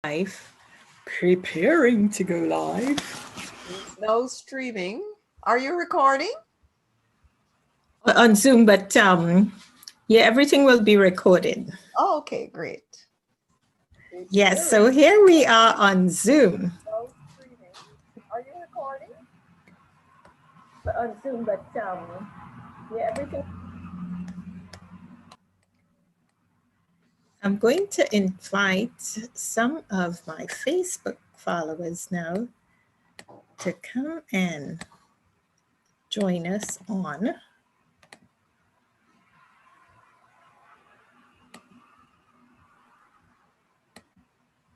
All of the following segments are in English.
Live, preparing to go live. It's now streaming. Are you recording? On Zoom, but yeah, everything will be recorded. Oh, okay, great. Yes, so here we are on Zoom. Are you recording? On Zoom, but yeah, everything. I'm going to invite some of my Facebook followers now to come and join us on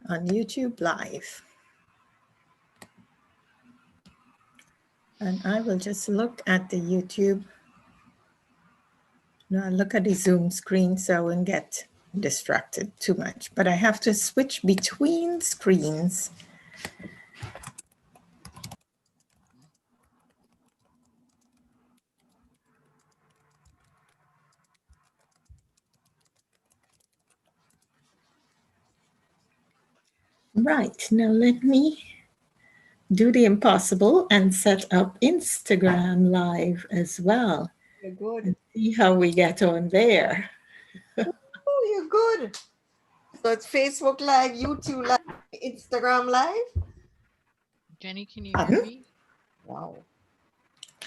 YouTube Live. And I will just look at the YouTube. No, look at the Zoom screen so I won't get distracted too much. But I have to switch between screens. Right, now let me do the impossible and set up Instagram Live as well. You're good. And see how we get on there. Oh, you're good. So it's Facebook Live, YouTube Live, Instagram Live? Jenny, can you hear me? Wow.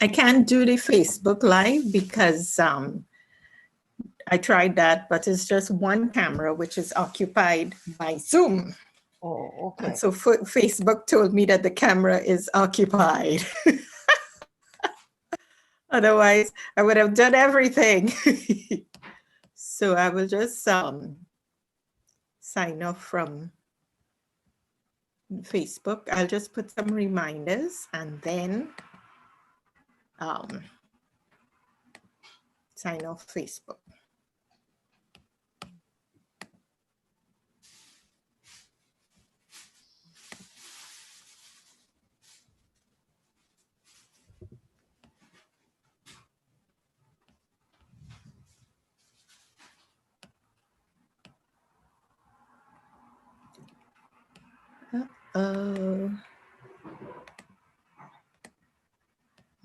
I can't do the Facebook Live because I tried that, but it's just one camera, which is occupied by Zoom. Oh, okay. And so Facebook told me that the camera is occupied. Otherwise, I would have done everything. So I will just sign off from Facebook. I'll just put some reminders and then sign off Facebook.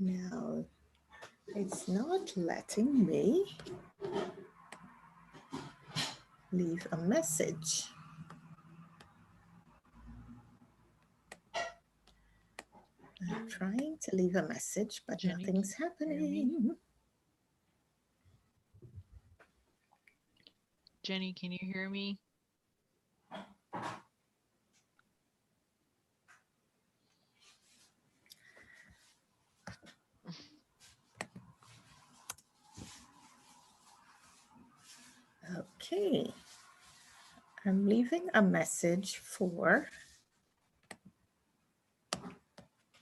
Now, it's not letting me leave a message. I'm trying to leave a message, but Jenny, nothing's happening. Jenny, can you hear me? Okay, I'm leaving a message for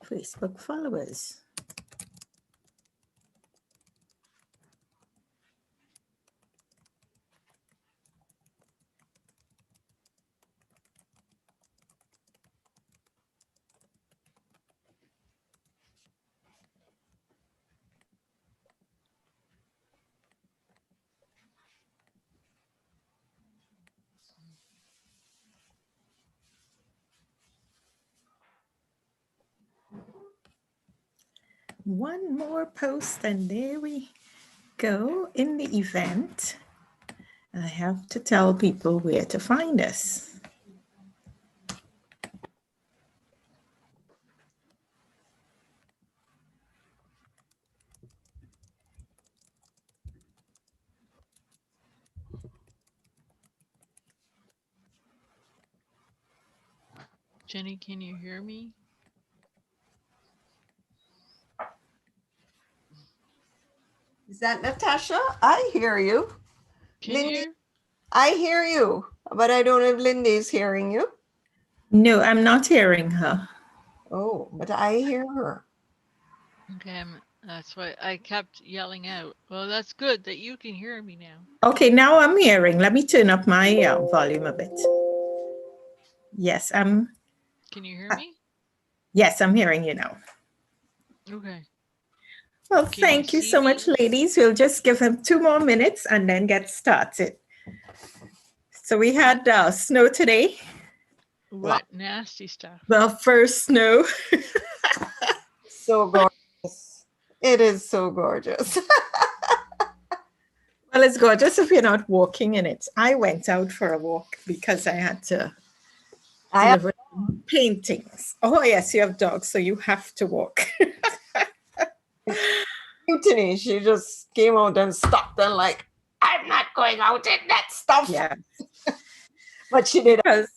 Facebook followers. One more post and there we go in the event. I have to tell people where to find us. Jenny, can you hear me? Is that Natasha? I hear you. Can Lindy, you? I hear you, but I don't know if Lindy is hearing you. No, I'm not hearing her. Oh, but I hear her. Okay, that's why I kept yelling out. Well, that's good that you can hear me now. Okay, now I'm hearing. Let me turn up my volume a bit. Yes, Can you hear me? Yes, I'm hearing you now. Okay. Well, Can thank you so much, ladies. We'll just give him 2 more minutes and then get started. So we had snow today. What nasty stuff. The first snow. So gorgeous. It is so gorgeous. Well, it's gorgeous if you're not walking in it. I went out for a walk because I had to I have deliver paintings. Oh, yes, you have dogs, so you have to walk. mutiny. She just came out and stopped and like, I'm not going out in that stuff. Yeah, But she did. because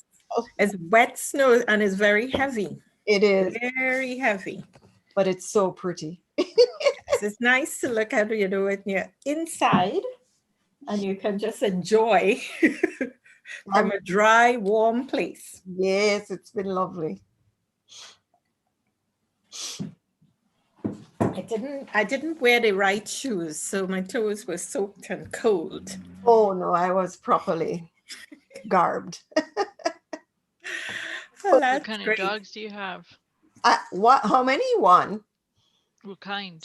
it's wet snow and it's very heavy. It is, Very heavy. but it's so pretty. So it's nice to look at, you know, when you're inside and you can just enjoy from a dry, warm place. Yes, it's been lovely. I didn't wear the right shoes, so my toes were soaked and cold. Oh no, I was properly garbed. Well, What that's kind great. of dogs do you have? What? How many? One. What kind?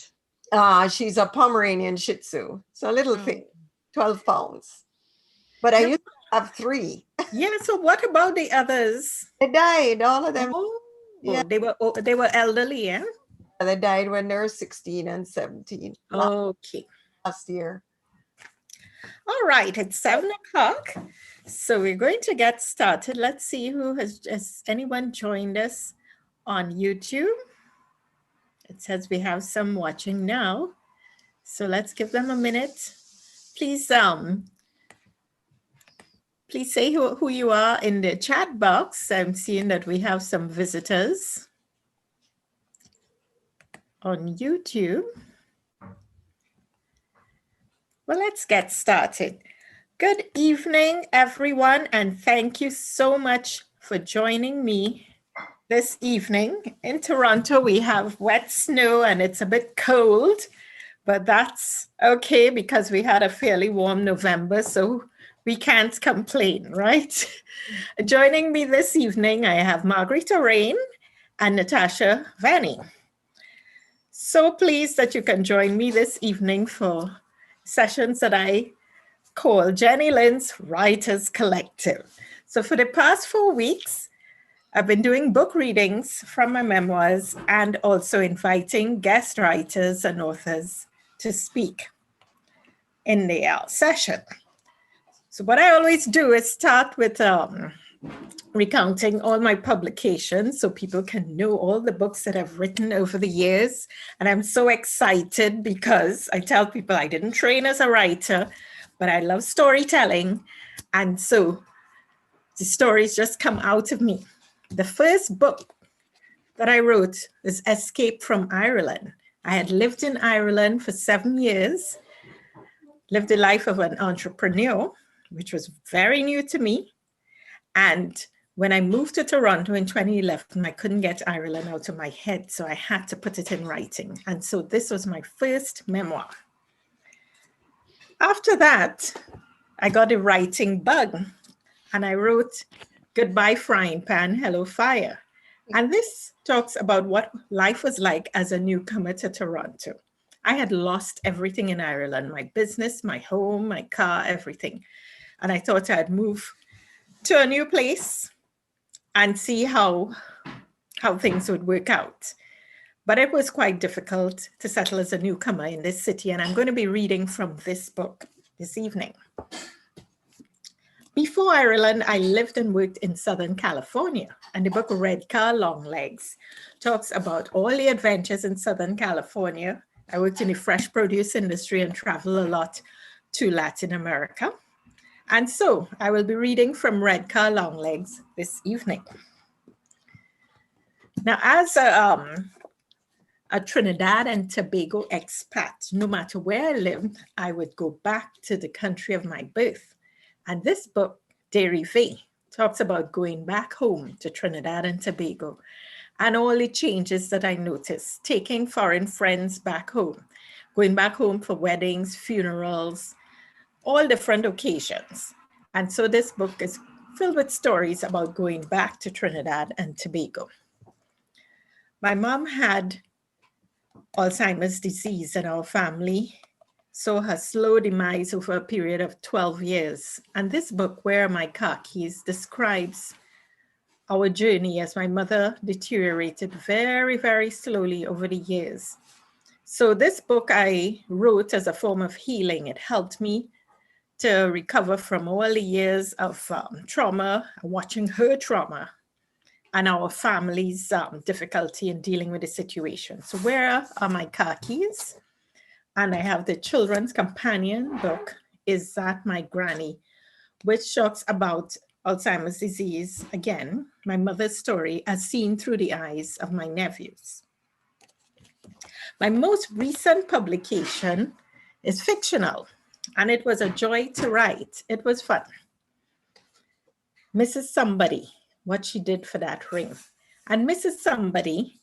She's a Pomeranian Shih Tzu. So a little Oh. thing, 12 pounds. But I used to have 3. Yeah, so what about the others? They died, all of them. Oh, Yeah. they were elderly, yeah? They died when they were 16 and 17 Okay. last year. All right, it's 7:00. So we're going to get started. Let's see who has anyone joined us on YouTube. It says we have some watching now. So let's give them a minute. Please say who you are in the chat box. I'm seeing that we have some visitors on YouTube. Well, let's get started. Good evening, everyone, and thank you so much for joining me this evening. In Toronto, we have wet snow and it's a bit cold, but that's okay because we had a fairly warm November, so we can't complain, right? Joining me this evening, I have Marguerite Orane and Natasha Vaney. So pleased that you can join me this evening for sessions that I call Jennylynd's Writers Collective. So for the past 4 weeks, I've been doing book readings from my memoirs and also inviting guest writers and authors to speak in the session. So what I always do is start with recounting all my publications so people can know all the books that I've written over the years. And I'm so excited because I tell people I didn't train as a writer, but I love storytelling. And so the stories just come out of me. The first book that I wrote is Escape from Ireland. I had lived in Ireland for 7 years, lived the life of an entrepreneur, which was very new to me. And when I moved to Toronto in 2011, I couldn't get Ireland out of my head, so I had to put it in writing. And so this was my first memoir. After that, I got a writing bug and I wrote Goodbye Frying Pan, Hello Fire. And this talks about what life was like as a newcomer to Toronto. I had lost everything in Ireland, my business, my home, my car, everything. And I thought I'd move to a new place and see how things would work out. But it was quite difficult to settle as a newcomer in this city. And I'm going to be reading from this book this evening. Before Ireland, I lived and worked in Southern California. And the book Red Car, Long Legs talks about all the adventures in Southern California. I worked in the fresh produce industry and traveled a lot to Latin America. And so I will be reading from Red Car, Long Legs this evening. Now, as a Trinidad and Tobago expat, no matter where I lived, I would go back to the country of my birth. And this book, Derivé, talks about going back home to Trinidad and Tobago and all the changes that I noticed, taking foreign friends back home, going back home for weddings, funerals, all different occasions. And so this book is filled with stories about going back to Trinidad and Tobago. My mom had Alzheimer's disease in our family, saw her slow demise over a period of 12 years. And this book, Where Are My Car Keys, describes our journey as my mother deteriorated very, very slowly over the years. So this book I wrote as a form of healing. It helped me to recover from all the years of trauma, watching her trauma, and our family's difficulty in dealing with the situation. So where are my car keys? And I have the children's companion book, Is That My Granny?, which talks about Alzheimer's disease, again, my mother's story as seen through the eyes of my nephews. My most recent publication is fictional, and it was a joy to write. It was fun. Mrs. Somebody, what she did for that ring. And Mrs. Somebody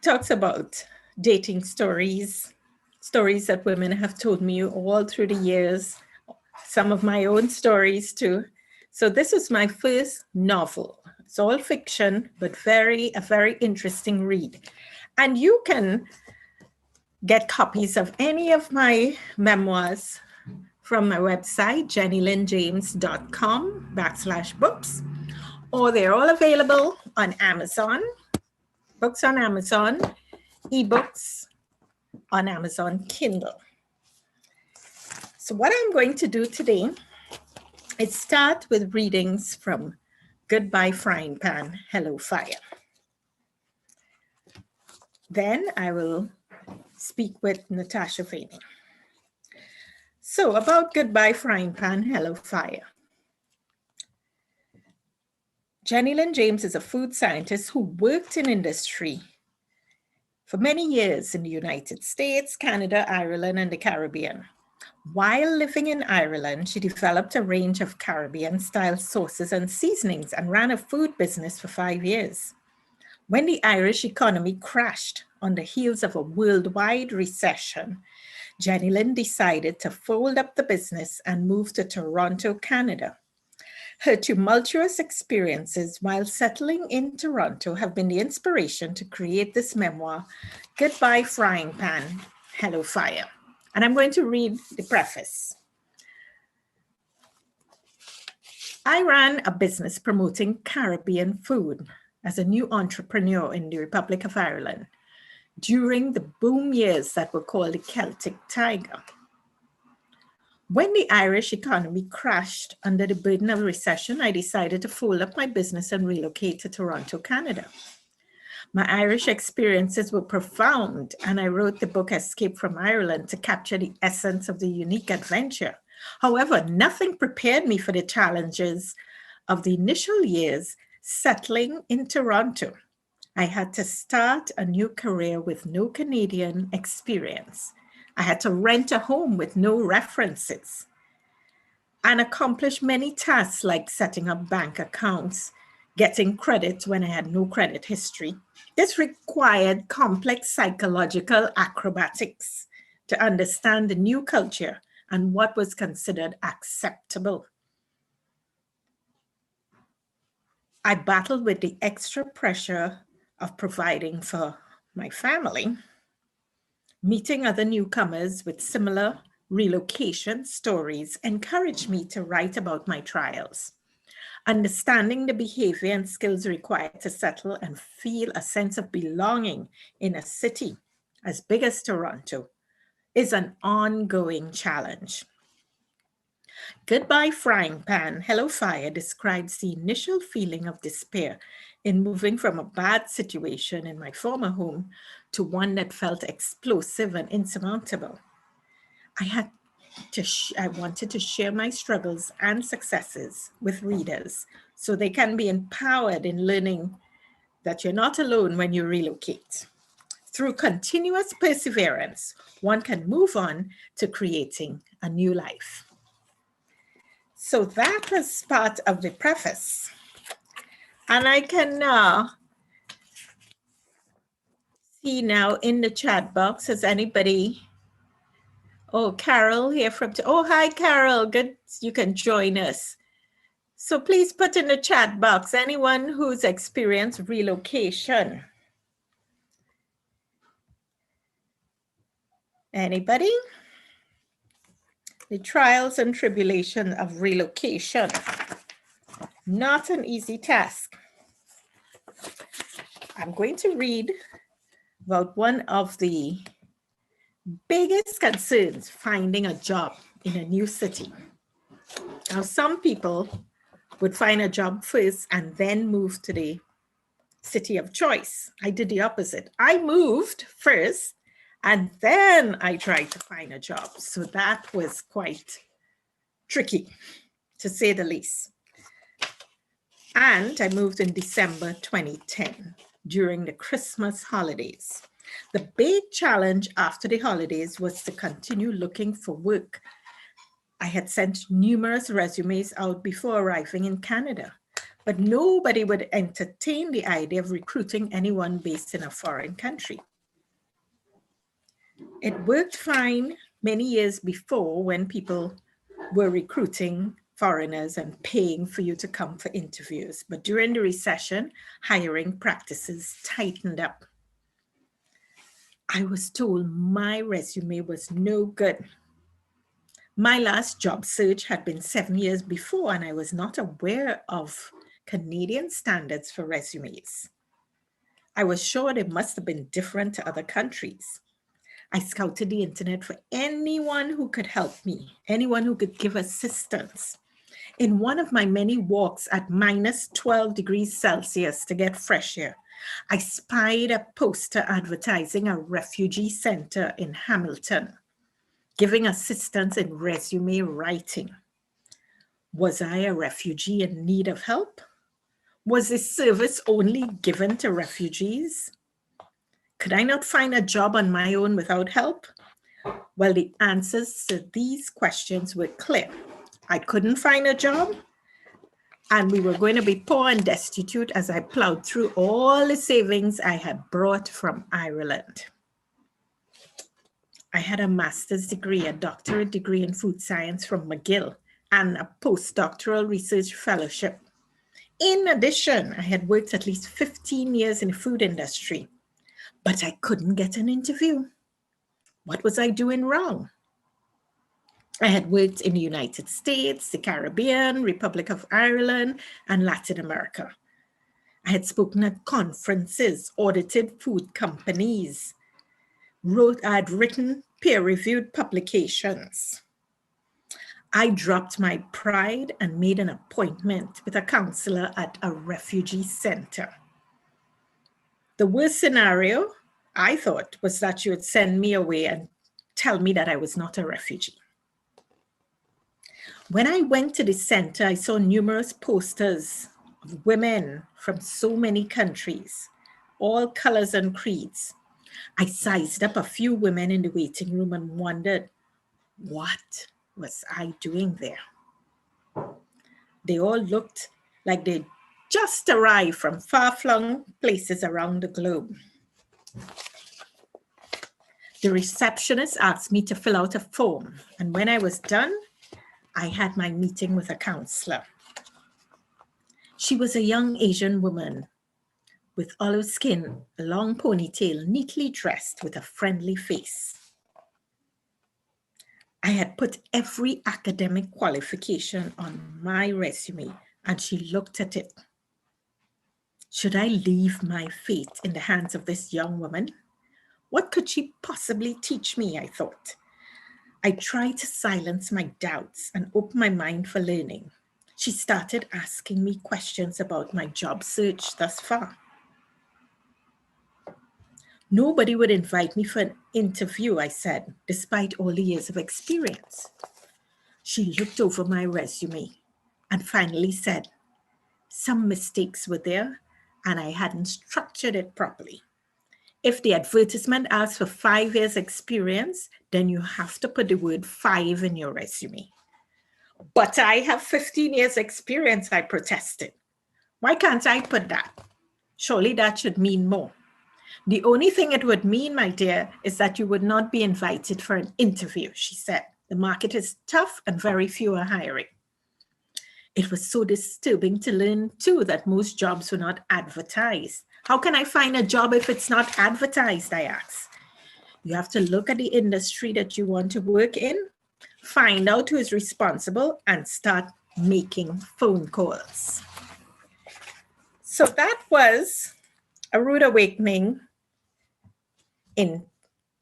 talks about dating stories, stories that women have told me all through the years, some of my own stories too. So this was my first novel. It's all fiction, but a very interesting read. And you can get copies of any of my memoirs from my website, jennylyndjames.com/books, or they're all available on Amazon, books on Amazon, ebooks on Amazon Kindle. So what I'm going to do today is start with readings from Goodbye Frying Pan, Hello Fire. Then I will speak with Natasha Vaney. So about Goodbye Frying Pan, Hello Fire. Jennylynd James is a food scientist who worked in industry for many years in the United States, Canada, Ireland, and the Caribbean. While living in Ireland, she developed a range of Caribbean-style sauces and seasonings and ran a food business for 5 years. When the Irish economy crashed on the heels of a worldwide recession, Jennylynd decided to fold up the business and move to Toronto, Canada. Her tumultuous experiences while settling in Toronto have been the inspiration to create this memoir, Goodbye Frying Pan, Hello Fire. And I'm going to read the preface. I ran a business promoting Caribbean food as a new entrepreneur in the Republic of Ireland during the boom years that were called the Celtic Tiger. When the Irish economy crashed under the burden of recession, I decided to fold up my business and relocate to Toronto, Canada. My Irish experiences were profound, and I wrote the book Escape from Ireland to capture the essence of the unique adventure. However, nothing prepared me for the challenges of the initial years settling in Toronto. I had to start a new career with no Canadian experience. I had to rent a home with no references and accomplish many tasks like setting up bank accounts, getting credit when I had no credit history. This required complex psychological acrobatics to understand the new culture and what was considered acceptable. I battled with the extra pressure of providing for my family. Meeting other newcomers with similar relocation stories encouraged me to write about my trials. Understanding the behavior and skills required to settle and feel a sense of belonging in a city as big as Toronto is an ongoing challenge. Goodbye Frying Pan, Hello Fire describes the initial feeling of despair in moving from a bad situation in my former home to one that felt explosive and insurmountable. I wanted to share my struggles and successes with readers so they can be empowered in learning that you're not alone when you relocate. Through continuous perseverance, one can move on to creating a new life. So that was part of the preface. And I can see now in the chat box, has anybody, oh, Carol here from, oh, hi, Carol, good, you can join us. So please put in the chat box, anyone who's experienced relocation. Anybody? The trials and tribulations of relocation. Not an easy task. I'm going to read about one of the biggest concerns finding a job in a new city. Now, some people would find a job first and then move to the city of choice. I did the opposite. I moved first and then I tried to find a job. So that was quite tricky, to say the least. And I moved in December 2010 during the Christmas holidays. The big challenge after the holidays was to continue looking for work. I had sent numerous resumes out before arriving in Canada, but nobody would entertain the idea of recruiting anyone based in a foreign country. It worked fine many years before when people were recruiting foreigners and paying for you to come for interviews. But during the recession, hiring practices tightened up. I was told my resume was no good. My last job search had been 7 years before, and I was not aware of Canadian standards for resumes. I was sure they must have been different to other countries. I scouted the internet for anyone who could help me, anyone who could give assistance. In one of my many walks at minus 12 degrees Celsius to get fresh air, I spied a poster advertising a refugee center in Hamilton, giving assistance in resume writing. Was I a refugee in need of help? Was this service only given to refugees? Could I not find a job on my own without help? Well, the answers to these questions were clear. I couldn't find a job, and we were going to be poor and destitute as I plowed through all the savings I had brought from Ireland. I had a master's degree, a doctorate degree in food science from McGill, and a postdoctoral research fellowship. In addition, I had worked at least 15 years in the food industry, but I couldn't get an interview. What was I doing wrong? I had worked in the United States, the Caribbean, Republic of Ireland, and Latin America. I had spoken at conferences, audited food companies, I had written peer-reviewed publications. I dropped my pride and made an appointment with a counselor at a refugee center. The worst scenario, I thought, was that she would send me away and tell me that I was not a refugee. When I went to the center, I saw numerous posters of women from so many countries, all colors and creeds. I sized up a few women in the waiting room and wondered, what was I doing there? They all looked like they just arrived from far-flung places around the globe. The receptionist asked me to fill out a form, and when I was done, I had my meeting with a counselor. She was a young Asian woman with olive skin, a long ponytail, neatly dressed with a friendly face. I had put every academic qualification on my resume, and she looked at it. Should I leave my fate in the hands of this young woman? What could she possibly teach me, I thought. I tried to silence my doubts and open my mind for learning. She started asking me questions about my job search thus far. Nobody would invite me for an interview, I said, despite all the years of experience. She looked over my resume and finally said, some mistakes were there and I hadn't structured it properly. If the advertisement asks for 5 years experience, then you have to put the word 5 in your resume. But I have 15 years experience, I protested. Why can't I put that? Surely that should mean more. The only thing it would mean, my dear, is that you would not be invited for an interview, she said. The market is tough and very few are hiring. It was so disturbing to learn too that most jobs were not advertised. How can I find a job if it's not advertised, I asked. You have to look at the industry that you want to work in, find out who is responsible, and start making phone calls. So that was a rude awakening in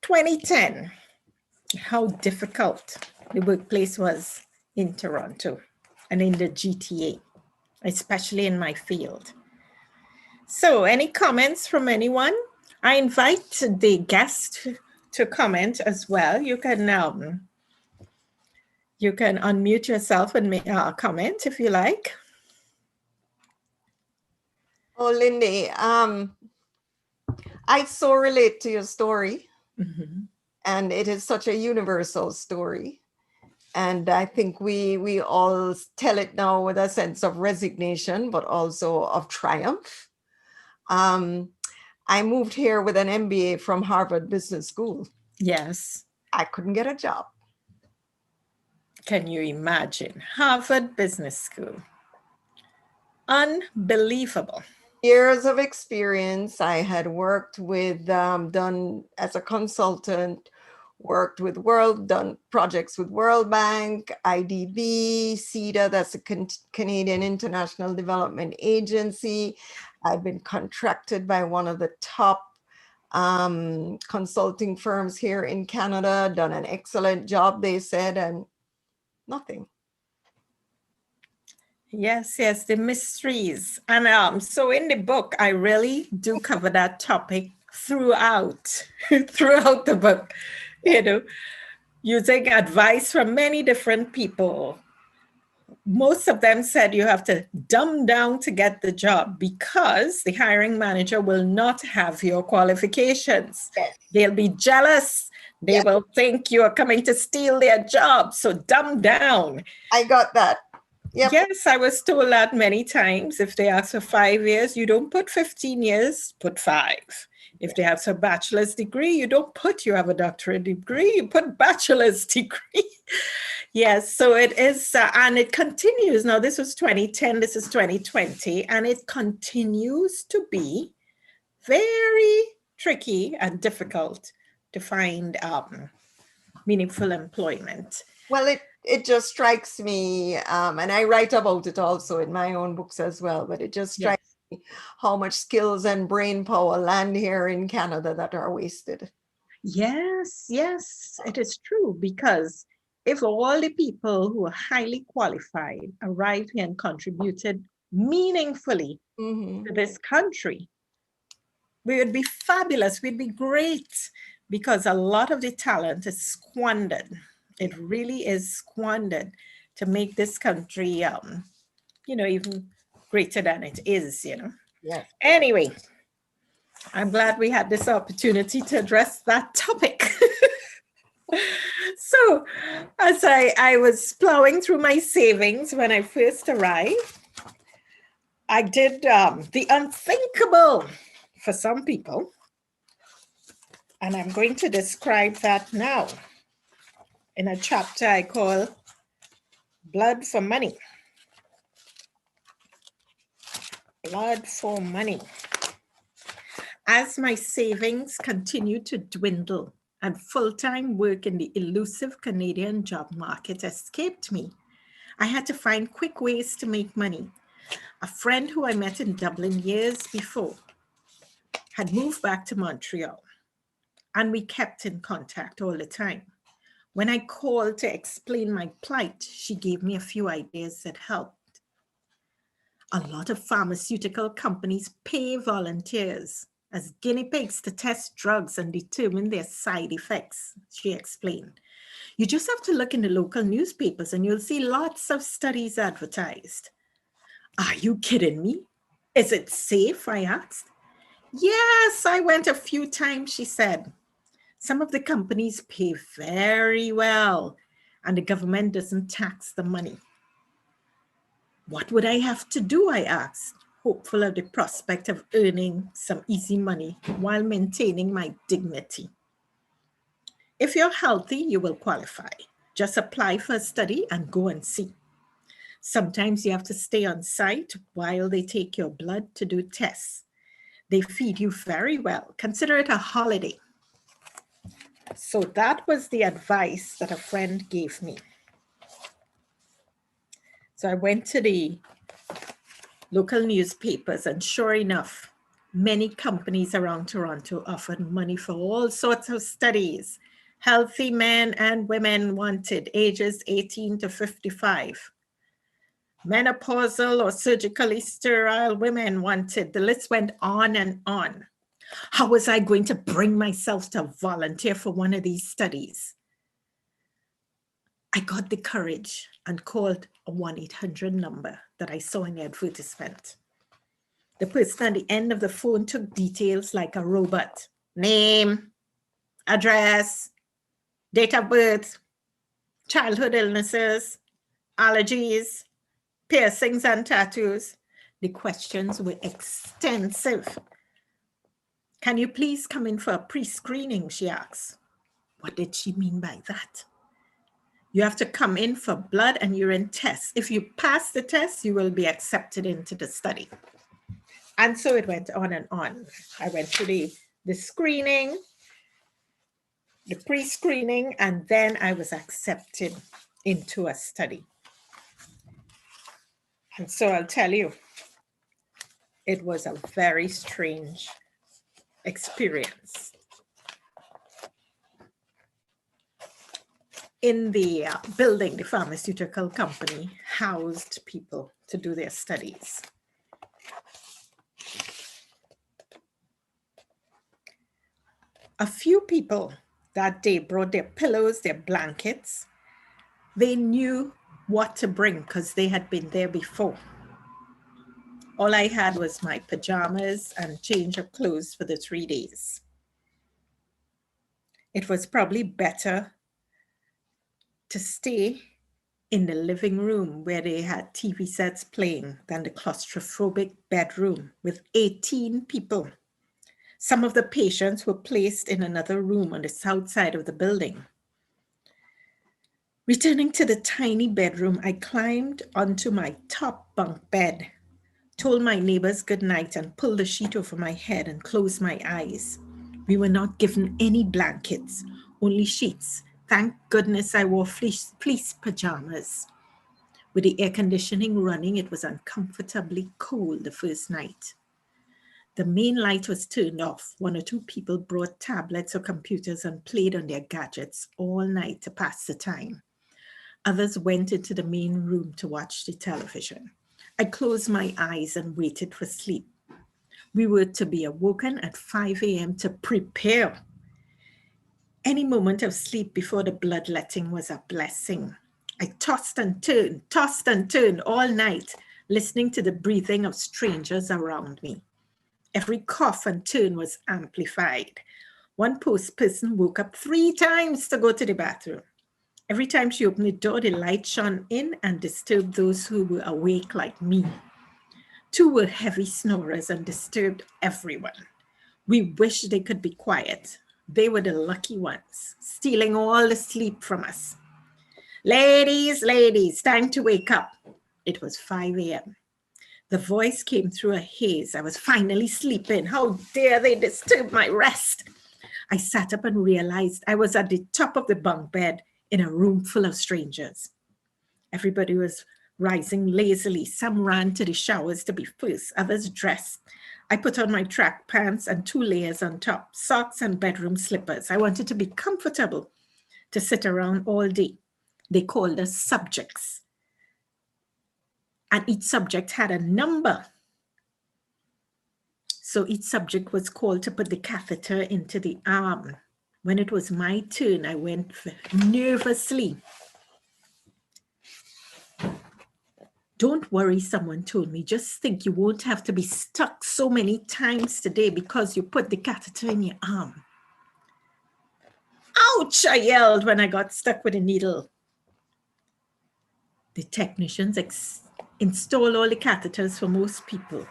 2010, how difficult the workplace was in Toronto and in the GTA, especially in my field. So any comments from anyone? I invite the guest to comment as well. You can unmute yourself and make a comment if you like. Oh, Lindy, I so relate to your story, and it is such a universal story. And I think we all tell it now with a sense of resignation, but also of triumph. I moved here with an MBA from Harvard Business School. Yes. I couldn't get a job. Can you imagine? Harvard Business School. Unbelievable. Years of experience. I had worked with, done as a consultant, worked with done projects with World Bank, IDB, CEDA, that's a Canadian International Development Agency. I've been contracted by one of the top consulting firms here in Canada, done an excellent job, they said, and nothing. Yes, yes, the mysteries. And so in the book, I really do cover that topic throughout the book, you know, using advice from many different people. Most of them said you have to dumb down to get the job because the hiring manager will not have your qualifications. Yes. They'll be jealous. They will think you are coming to steal their job. So dumb down. I got that. Yep. Yes, I was told that many times. If they ask for 5 years, you don't put 15 years, put 5. If they have a bachelor's degree, you don't put you have a doctorate degree, you put bachelor's degree. Yes, so it is, and it continues. Now, this was 2010, this is 2020, and it continues to be very tricky and difficult to find meaningful employment. Well, it just strikes me, and I write about it also in my own books as well, but it just strikes me how much skills and brain power land here in Canada that are wasted. Yes, yes, it is true, because if all the people who are highly qualified arrived here and contributed meaningfully to this country, we would be fabulous, we'd be great, because a lot of the talent is squandered. It really is squandered to make this country, even greater than it is, Yes. Anyway, I'm glad we had this opportunity to address that topic. So, as I was plowing through my savings when I first arrived, I did the unthinkable for some people. And I'm going to describe that now in a chapter I call Blood for Money. Blood for money. As my savings continued to dwindle and full-time work in the elusive Canadian job market escaped me, I had to find quick ways to make money. A friend who I met in Dublin years before had moved back to Montreal, and we kept in contact all the time. When I called to explain my plight, she gave me a few ideas that helped. A lot of pharmaceutical companies pay volunteers as guinea pigs to test drugs and determine their side effects, she explained. You just have to look in the local newspapers and you'll see lots of studies advertised. Are you kidding me? Is it safe? I asked. Yes, I went a few times, she said. Some of the companies pay very well and the government doesn't tax the money. What would I have to do? I asked, hopeful of the prospect of earning some easy money while maintaining my dignity. If you're healthy, you will qualify. Just apply for a study and go and see. Sometimes you have to stay on site while they take your blood to do tests. They feed you very well. Consider it a holiday. So that was the advice that a friend gave me. So I went to the local newspapers, and sure enough, many companies around Toronto offered money for all sorts of studies. Healthy men and women wanted, ages 18 to 55. Menopausal or surgically sterile women wanted. The list went on and on. How was I going to bring myself to volunteer for one of these studies? I got the courage and called a 1-800 number that I saw in the advertisement. The person at the end of the phone took details like a robot: name, address, date of birth, childhood illnesses, allergies, piercings and tattoos. The questions were extensive. Can you please come in for a pre-screening, she asked. What did she mean by that? You have to come in for blood and urine tests. If you pass the test, you will be accepted into the study. And so it went on and on. I went through the screening, the pre-screening, and then I was accepted into a study. And so I'll tell you, it was a very strange experience. In the building, the pharmaceutical company housed people to do their studies. A few people that day brought their pillows, their blankets. They knew what to bring because they had been there before. All I had was my pajamas and change of clothes for the 3 days. It was probably better to stay in the living room where they had TV sets playing than the claustrophobic bedroom with 18 people. Some of the patients were placed in another room on the south side of the building. Returning to the tiny bedroom, I climbed onto my top bunk bed, told my neighbors good night and pulled the sheet over my head and closed my eyes. We were not given any blankets, only sheets. Thank goodness I wore fleece pajamas. With the air conditioning running, it was uncomfortably cold the first night. The main light was turned off. 1 or 2 people brought tablets or computers and played on their gadgets all night to pass the time. Others went into the main room to watch the television. I closed my eyes and waited for sleep. We were to be awoken at 5 a.m. to prepare. Any moment of sleep before the bloodletting was a blessing. I tossed and turned all night, listening to the breathing of strangers around me. Every cough and turn was amplified. One person woke up 3 times to go to the bathroom. Every time she opened the door, the light shone in and disturbed those who were awake like me. 2 were heavy snorers and disturbed everyone. We wished they could be quiet. They were the lucky ones, stealing all the sleep from us. Ladies, time to wake up. It was 5 a.m. The voice came through a haze. I was finally sleeping. How dare they disturb my rest? I sat up and realized I was at the top of the bunk bed in a room full of strangers. Everybody was rising lazily. Some ran to the showers to be first, others dressed. I put on my track pants and 2 layers on top, socks and bedroom slippers. I wanted to be comfortable to sit around all day. They called us subjects. And each subject had a number. So each subject was called to put the catheter into the arm. When it was my turn, I went nervously. Don't worry, someone told me. Just think you won't have to be stuck so many times today because you put the catheter in your arm. Ouch, I yelled when I got stuck with a needle. The technicians installed all the catheters for most people.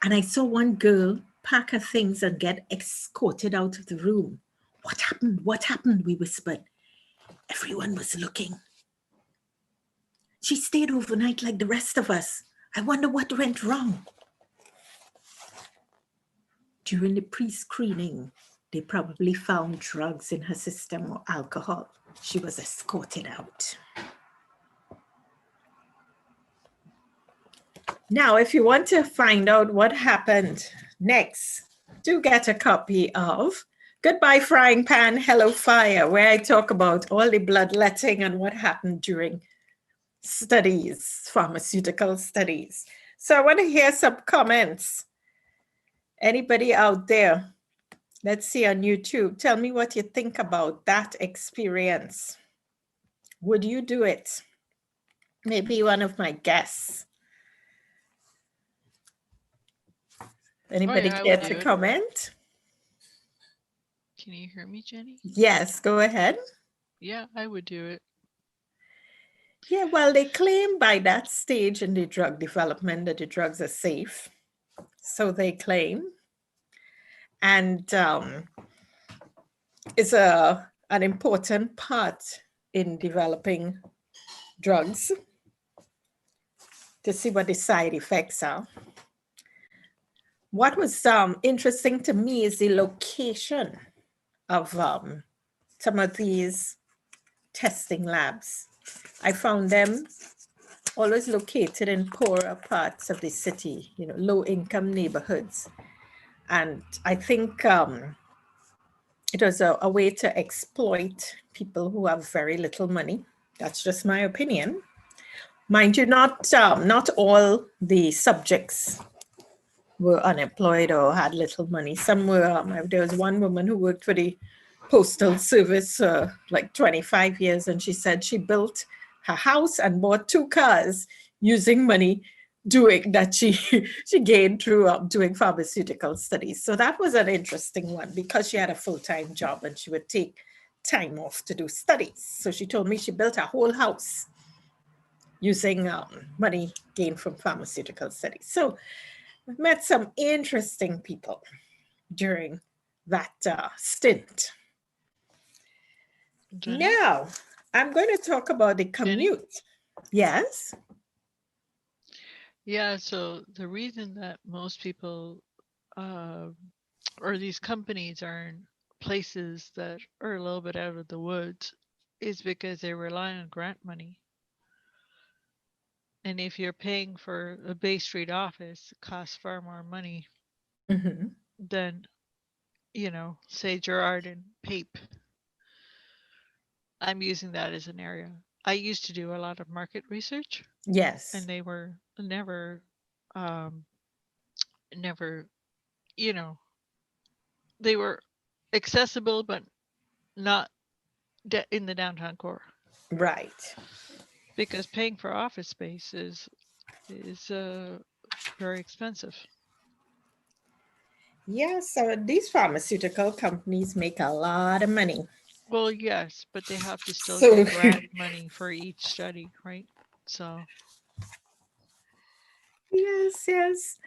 And I saw one girl pack her things and get escorted out of the room. What happened? What happened? We whispered. Everyone was looking. She stayed overnight like the rest of us. I wonder what went wrong. During the pre-screening, they probably found drugs in her system or alcohol. She was escorted out. Now, if you want to find out what happened next, do get a copy of Goodbye Frying Pan, Hello Fire, where I talk about all the bloodletting and what happened during studies, pharmaceutical studies. So I want to hear some comments. Anybody out there? Let's see on YouTube. Tell me what you think about that experience. Would you do it? Maybe one of my guests. Anybody I care would to do it. comment? Can you hear me, Jenny? Yes, go ahead. Yeah, I would do it. Yeah, well, they claim by that stage in the drug development that the drugs are safe. So they claim. And it's an important part in developing drugs to see what the side effects are. What was interesting to me is the location of some of these testing labs. I found them always located in poorer parts of the city, low-income neighborhoods. And I think it was a way to exploit people who have very little money. That's just my opinion. Mind you, not all the subjects were unemployed or had little money. Some were, there was one woman who worked for the Postal Service like 25 years, and she said she built her house and bought 2 cars using money that she gained through doing pharmaceutical studies. So that was an interesting one because she had a full-time job and she would take time off to do studies. So she told me she built a whole house using money gained from pharmaceutical studies. So I've met some interesting people during that stint. Jenny? Now, I'm going to talk about the commute. Jenny? Yes? Yeah, so the reason that most people or these companies are in places that are a little bit out of the woods is because they rely on grant money. And if you're paying for a Bay Street office, it costs far more money than, say Gerard and Pape. I'm using that as an area. I used to do a lot of market research. Yes. And they were never, they were accessible, but not in the downtown core. Right. Because paying for office space is very expensive. Yeah, so these pharmaceutical companies make a lot of money. Well, yes, but they have to still get grant money for each study, right? So. Yes.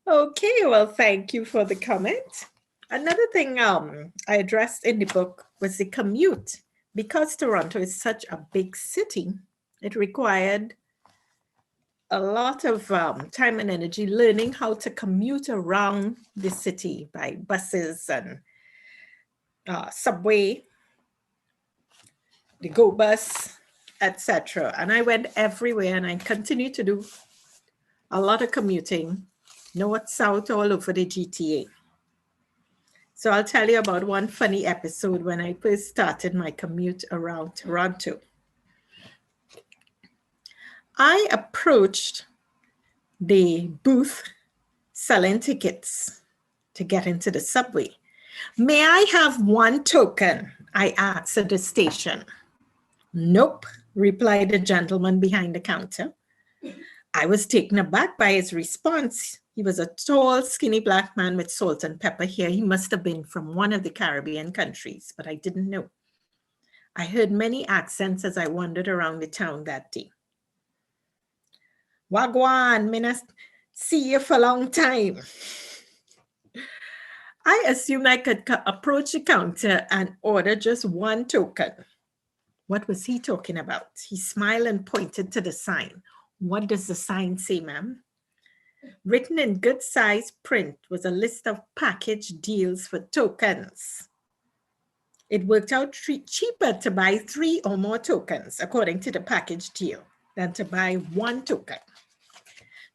Okay, well, thank you for the comment. Another thing I addressed in the book was the commute. Because Toronto is such a big city, it required a lot of time and energy learning how to commute around the city by buses and subway, the GO bus, etc. And I went everywhere and I continue to do a lot of commuting, north, south, all over the GTA. So I'll tell you about one funny episode when I first started my commute around Toronto. I approached the booth selling tickets to get into the subway. May I have 1 token? I asked at the station. Nope, replied the gentleman behind the counter. I was taken aback by his response. He was a tall, skinny black man with salt and pepper hair. He must have been from one of the Caribbean countries, but I didn't know. I heard many accents as I wandered around the town that day. Wagwan, me see you for a long time. I assumed I could approach the counter and order just 1 token. What was he talking about? He smiled and pointed to the sign. What does the sign say, ma'am? Written in good size print was a list of package deals for tokens. It worked out cheaper to buy 3 or more tokens, according to the package deal, than to buy 1 token.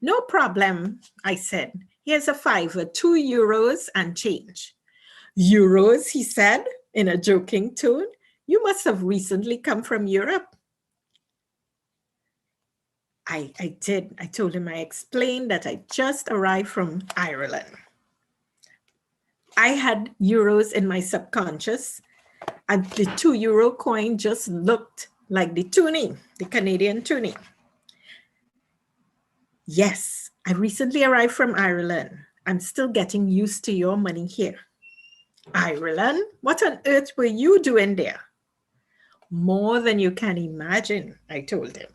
No problem, I said. Here's a fiver, €2 and change. Euros, he said in a joking tone. You must have recently come from Europe. I did. I told him I explained that I just arrived from Ireland. I had euros in my subconscious, and the €2 coin just looked like the toonie, the Canadian toonie. Yes, I recently arrived from Ireland. I'm still getting used to your money here. Ireland? What on earth were you doing there? More than you can imagine, I told him.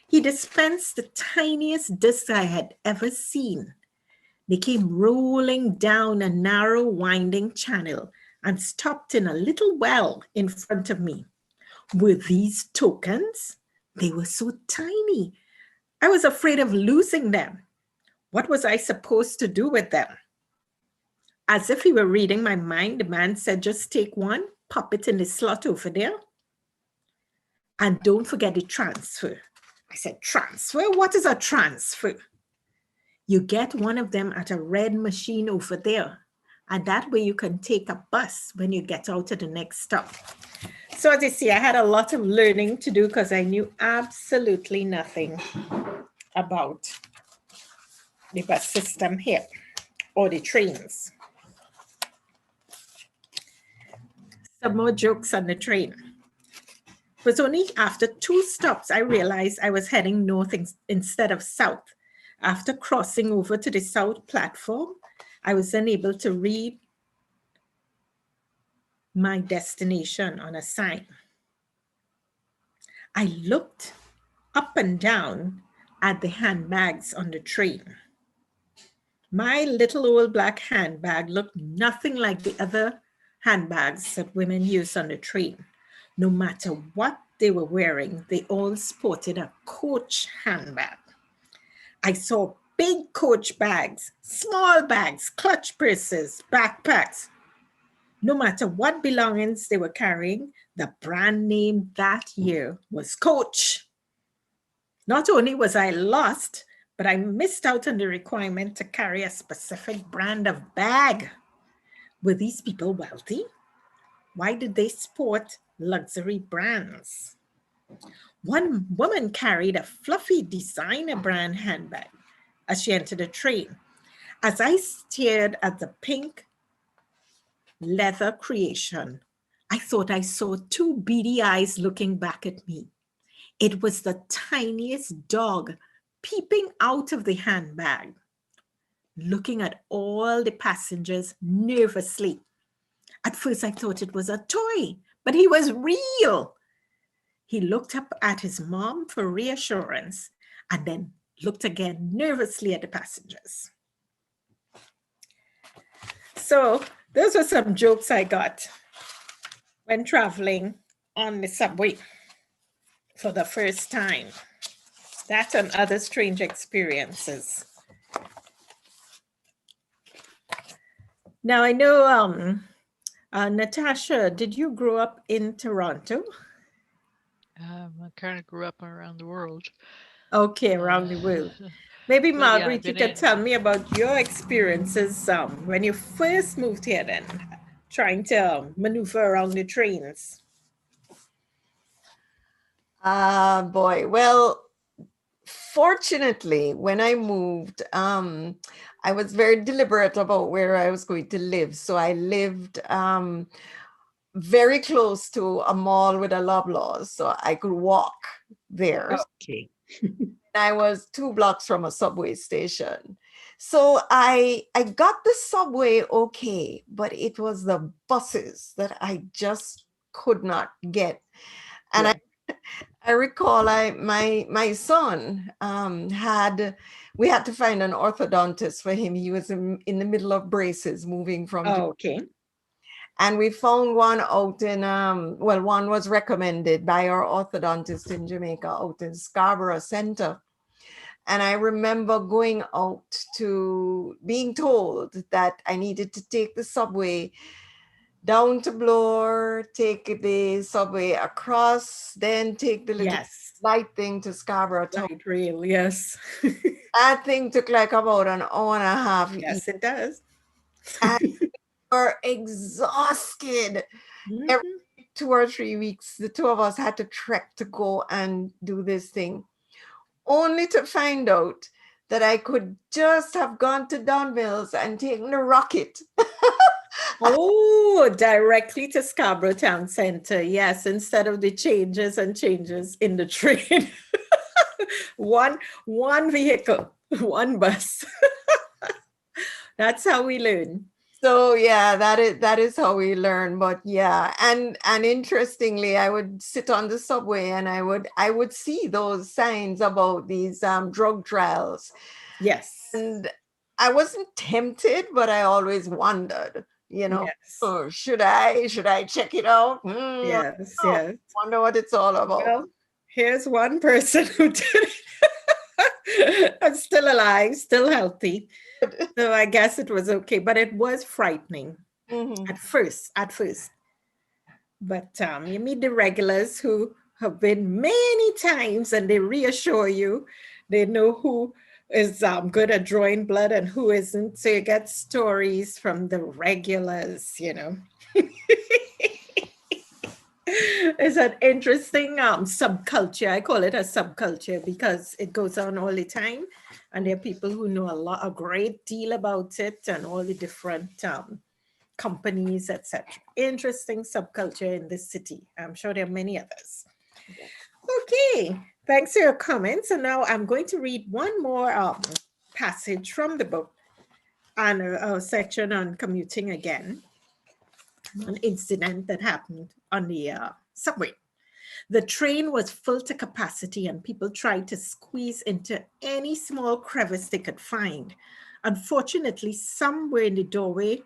He dispensed the tiniest discs I had ever seen. They came rolling down a narrow, winding channel and stopped in a little well in front of me. Were these tokens? They were so tiny. I was afraid of losing them. What was I supposed to do with them? As if he were reading my mind, the man said, just take one, pop it in the slot over there, and don't forget the transfer. I said, transfer? What is a transfer? You get one of them at a red machine over there, and that way you can take a bus when you get out at the next stop. So as you see, I had a lot of learning to do because I knew absolutely nothing about the bus system here or the trains. Some more jokes on the train. It was only after 2 stops I realized I was heading north instead of south. After crossing over to the south platform, I was unable to read my destination on a sign. I looked up and down at the handbags on the train. My little old black handbag looked nothing like the other handbags that women use on the train. No matter what they were wearing, they all sported a Coach handbag. I saw big Coach bags, small bags, clutch purses, backpacks. No matter what belongings they were carrying, the brand name that year was Coach. Not only was I lost, but I missed out on the requirement to carry a specific brand of bag. Were these people wealthy? Why did they sport luxury brands? One woman carried a fluffy designer brand handbag as she entered the train. As I stared at the pink leather creation, I thought I saw 2 beady eyes looking back at me. It was the tiniest dog peeping out of the handbag, looking at all the passengers nervously. At first, I thought it was a toy, but he was real. He looked up at his mom for reassurance and then looked again nervously at the passengers. So those were some jokes I got when traveling on the subway for the first time. That and other strange experiences. Now I know, Natasha, did you grow up in Toronto? I kind of grew up around the world. Okay, around the world. Maybe But yeah, I've Marguerite, you been could tell me about your experiences when you first moved here then, trying to maneuver around the trains. Boy, well, fortunately, when I moved, I was very deliberate about where I was going to live. So I lived very close to a mall with a Loblaws, so I could walk there. Okay. I was 2 blocks from a subway station. So I got the subway okay, but it was the buses that I just could not get. And I recall my son we had to find an orthodontist for him. He was in the middle of braces moving from okay. And we found one out in, one was recommended by our orthodontist in Jamaica out in Scarborough Center. And I remember going out to being told that I needed to take the subway down to Bloor, take the subway across, then take the little light thing to Scarborough Town. Light rail, yes. That thing took like about an hour and a half. Yes, it does. And we're exhausted. Every Mhm. 2 or 3 weeks, the two of us had to trek to go and do this thing, only to find out that I could just have gone to Don Mills and taken the rocket. Oh, directly to Scarborough Town Center. Yes, instead of the changes and changes in the train. one vehicle, one bus. That's how we learn. So yeah, that is how we learn. But yeah, and interestingly, I would sit on the subway and I would see those signs about these drug trials, Yes. and I wasn't tempted, but I always wondered, Yes. oh, should I check it out? Yes. Oh, Yes. wonder what it's all about. Well, here's one person who did it. I'm still alive, still healthy. So I guess it was okay, but it was frightening Mhm. at first. But you meet the regulars who have been many times and they reassure you. They know who is good at drawing blood and who isn't. So you get stories from the regulars. It's an interesting subculture. I call it a subculture because it goes on all the time. And there are people who know a great deal about it and all the different companies, etc. Interesting subculture in this city. I'm sure there are many others. Okay, thanks for your comments. And now I'm going to read one more passage from the book and a section on commuting again, an incident that happened on the subway. The train was full to capacity and people tried to squeeze into any small crevice they could find. Unfortunately, some were in the doorway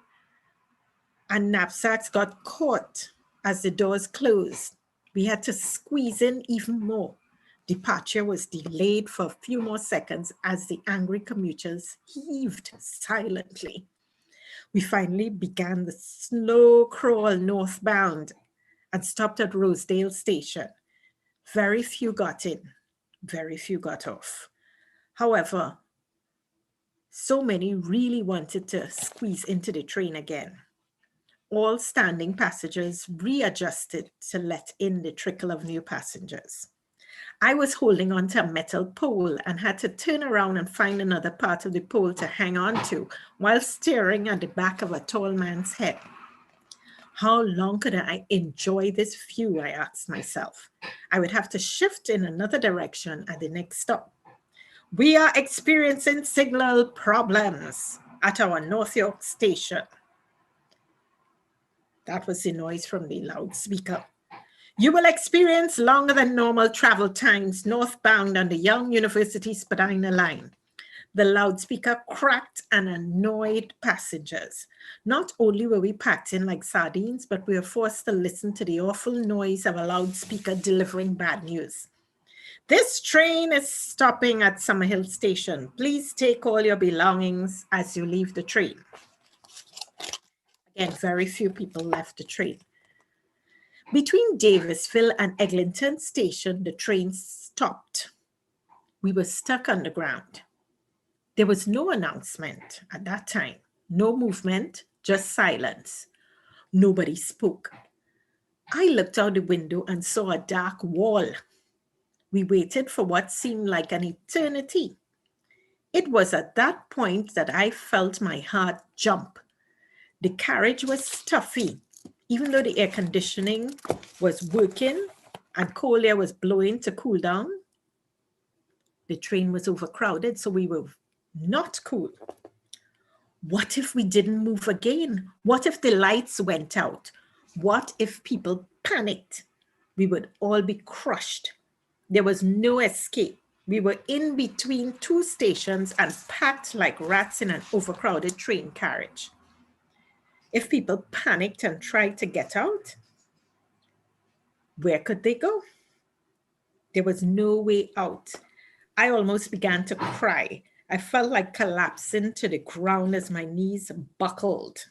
and knapsacks got caught as the doors closed. We had to squeeze in even more. Departure was delayed for a few more seconds as the angry commuters heaved silently. We finally began the slow crawl northbound and stopped at Rosedale Station. Very few got in, very few got off. However, so many really wanted to squeeze into the train again. All standing passengers readjusted to let in the trickle of new passengers. I was holding onto a metal pole and had to turn around and find another part of the pole to hang on to while staring at the back of a tall man's head. How long could I enjoy this view? I asked myself. I would have to shift in another direction at the next stop. We are experiencing signal problems at our North York station. That was the noise from the loudspeaker. You will experience longer than normal travel times northbound on the Young University Spadina line. The loudspeaker cracked and annoyed passengers. Not only were we packed in like sardines, but we were forced to listen to the awful noise of a loudspeaker delivering bad news. This train is stopping at Summerhill Station. Please take all your belongings as you leave the train. Again, very few people left the train. Between Davisville and Eglinton Station, the train stopped. We were stuck underground. There was no announcement at that time, no movement, just silence. Nobody spoke. I looked out the window and saw a dark wall. We waited for what seemed like an eternity. It was at that point that I felt my heart jump. The carriage was stuffy, even though the air conditioning was working and cold air was blowing to cool down. The train was overcrowded, so we were not cool. What if we didn't move again? What if the lights went out? What if people panicked? We would all be crushed. There was no escape. We were in between two stations and packed like rats in an overcrowded train carriage. If people panicked and tried to get out, where could they go? There was no way out. I almost began to cry. I felt like collapsing to the ground as my knees buckled.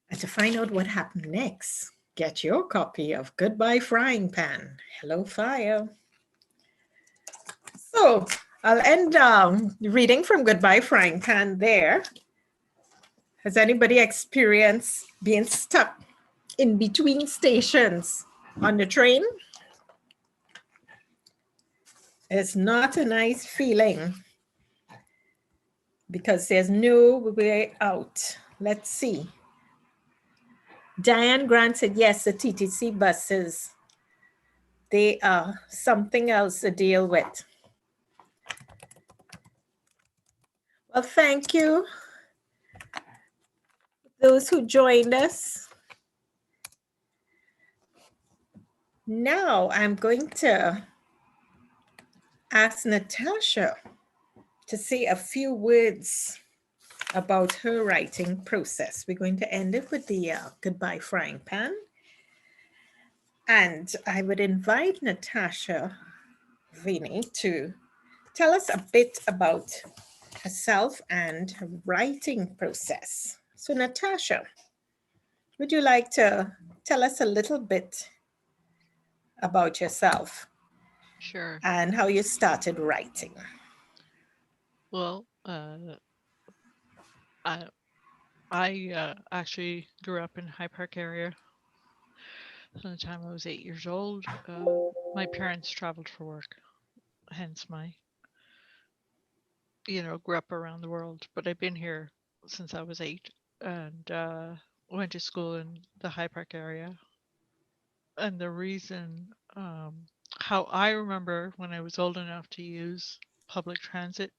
And to find out what happened next, get your copy of Goodbye Frying Pan. Hello, Fire. So I'll end reading from Goodbye Frying Pan there. Has anybody experienced being stuck in between stations on the train? It's not a nice feeling because there's no way out. Let's see. Diane Grant said, yes, the TTC buses, they are something else to deal with. Well, thank you, those who joined us. Now I'm going to ask Natasha to say a few words about her writing process. We're going to end it with the Goodbye Frying Pan. And I would invite Natasha Vaney to tell us a bit about herself and her writing process. So Natasha, would you like to tell us a little bit about yourself? Sure. And how you started writing? Well, I actually grew up in High Park area. From the time I was 8 years old, my parents traveled for work, hence my, grew up around the world. But I've been here since I was 8 and went to school in the High Park area. And the reason, how I remember when I was old enough to use public transit,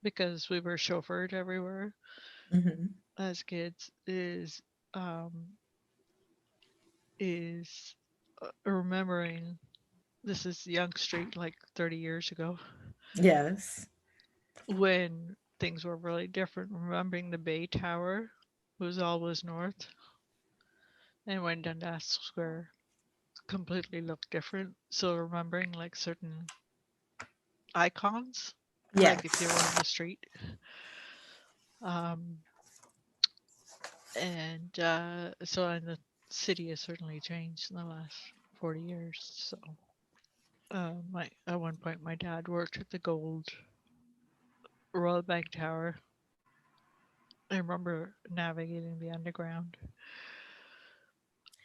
because we were chauffeured everywhere as kids, is remembering, this is Young Street, like 30 years ago, Yes. when things were really different. Remembering the Bay Tower was always north, and when Dundas Square completely looked different. So remembering like certain icons, Yes. like if you were on the street. And the city has certainly changed in the last 40 years. So at one point my dad worked at the Gold Royal Bank Tower. I remember navigating the underground.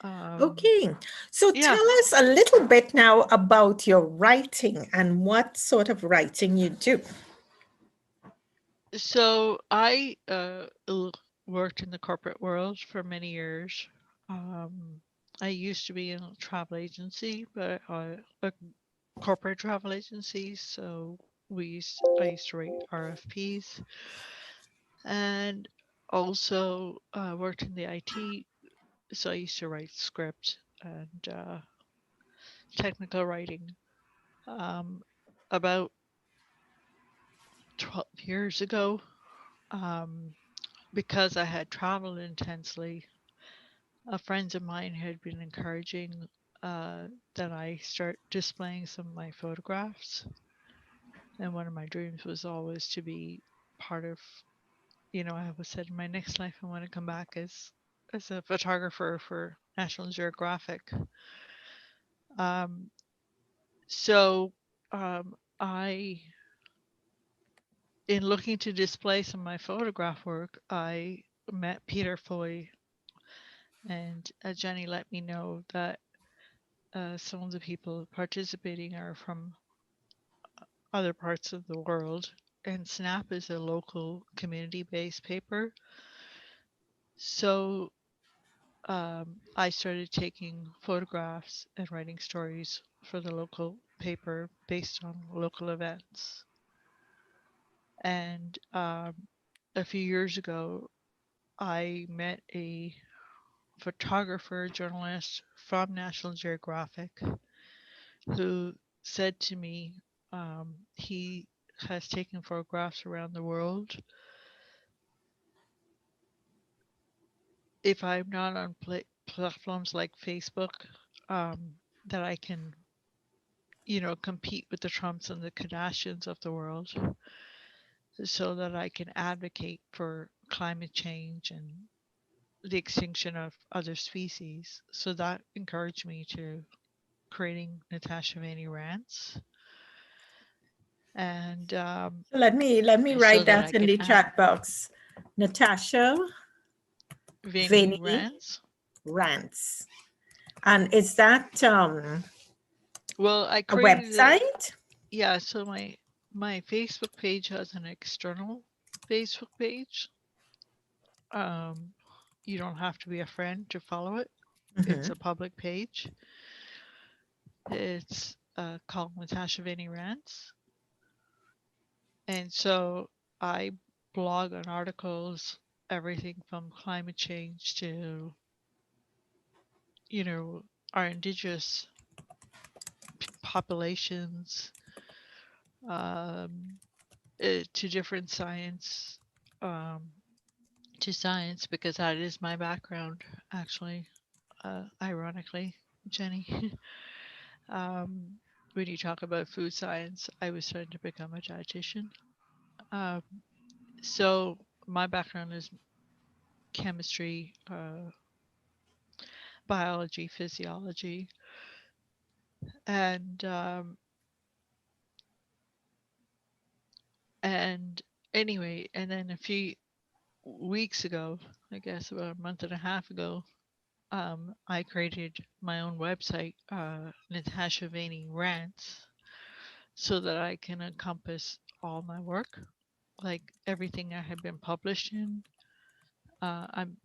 Okay, so Yeah. tell us a little bit now about your writing and what sort of writing you do. So I worked in the corporate world for many years. I used to be in a travel agency, but a corporate travel agency. So I used to write RFPs, and also worked in the IT. So I used to write script and technical writing. About 12 years ago, because I had traveled intensely, friends of mine had been encouraging that I start displaying some of my photographs. And one of my dreams was always to be part of, I always said in my next life I want to come back as a photographer for National Geographic. So in looking to display some of my photograph work, I met Peter Foy, and Jenny let me know that some of the people participating are from other parts of the world, and Snap is a local community-based paper. So I started taking photographs and writing stories for the local paper based on local events. And a few years ago, I met a photographer, journalist from National Geographic who said to me he has taken photographs around the world. If I'm not on platforms like Facebook, that I can, compete with the Trumps and the Kardashians of the world, so that I can advocate for climate change and the extinction of other species. So that encouraged me to creating Natasha Vaney Rants. And Let me so write that I that in can the add chat box. Natasha Vaney Vaney Rants. Rants. And is that Well, I a created it. website? Yeah, so my Facebook page has an external Facebook page. You don't have to be a friend to follow it. It's Mhm. a public page. It's called Natasha Vaney Rants. And so I blog on articles, everything from climate change to, you know, our indigenous populations, um, to different science, um, to science, because that is my background, actually, ironically, Jenny. um, when you talk about food science, I was trying to become a dietitian. Um, so my background is chemistry, biology, physiology, and and anyway, and then a few weeks ago, I guess about a month and a half ago, I created my own website, Natasha Vaney Rants, so that I can encompass all my work, like everything I have been published in, I'm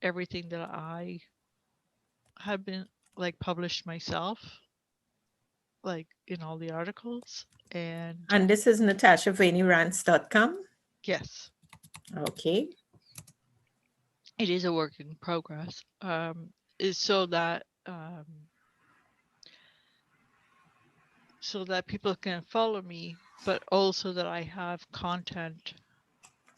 everything that I have been like published myself, like in all the articles, and And this is natashavanyrants.com. yes, Okay. it is a work in progress. Is so that people can follow me, but also that I have content.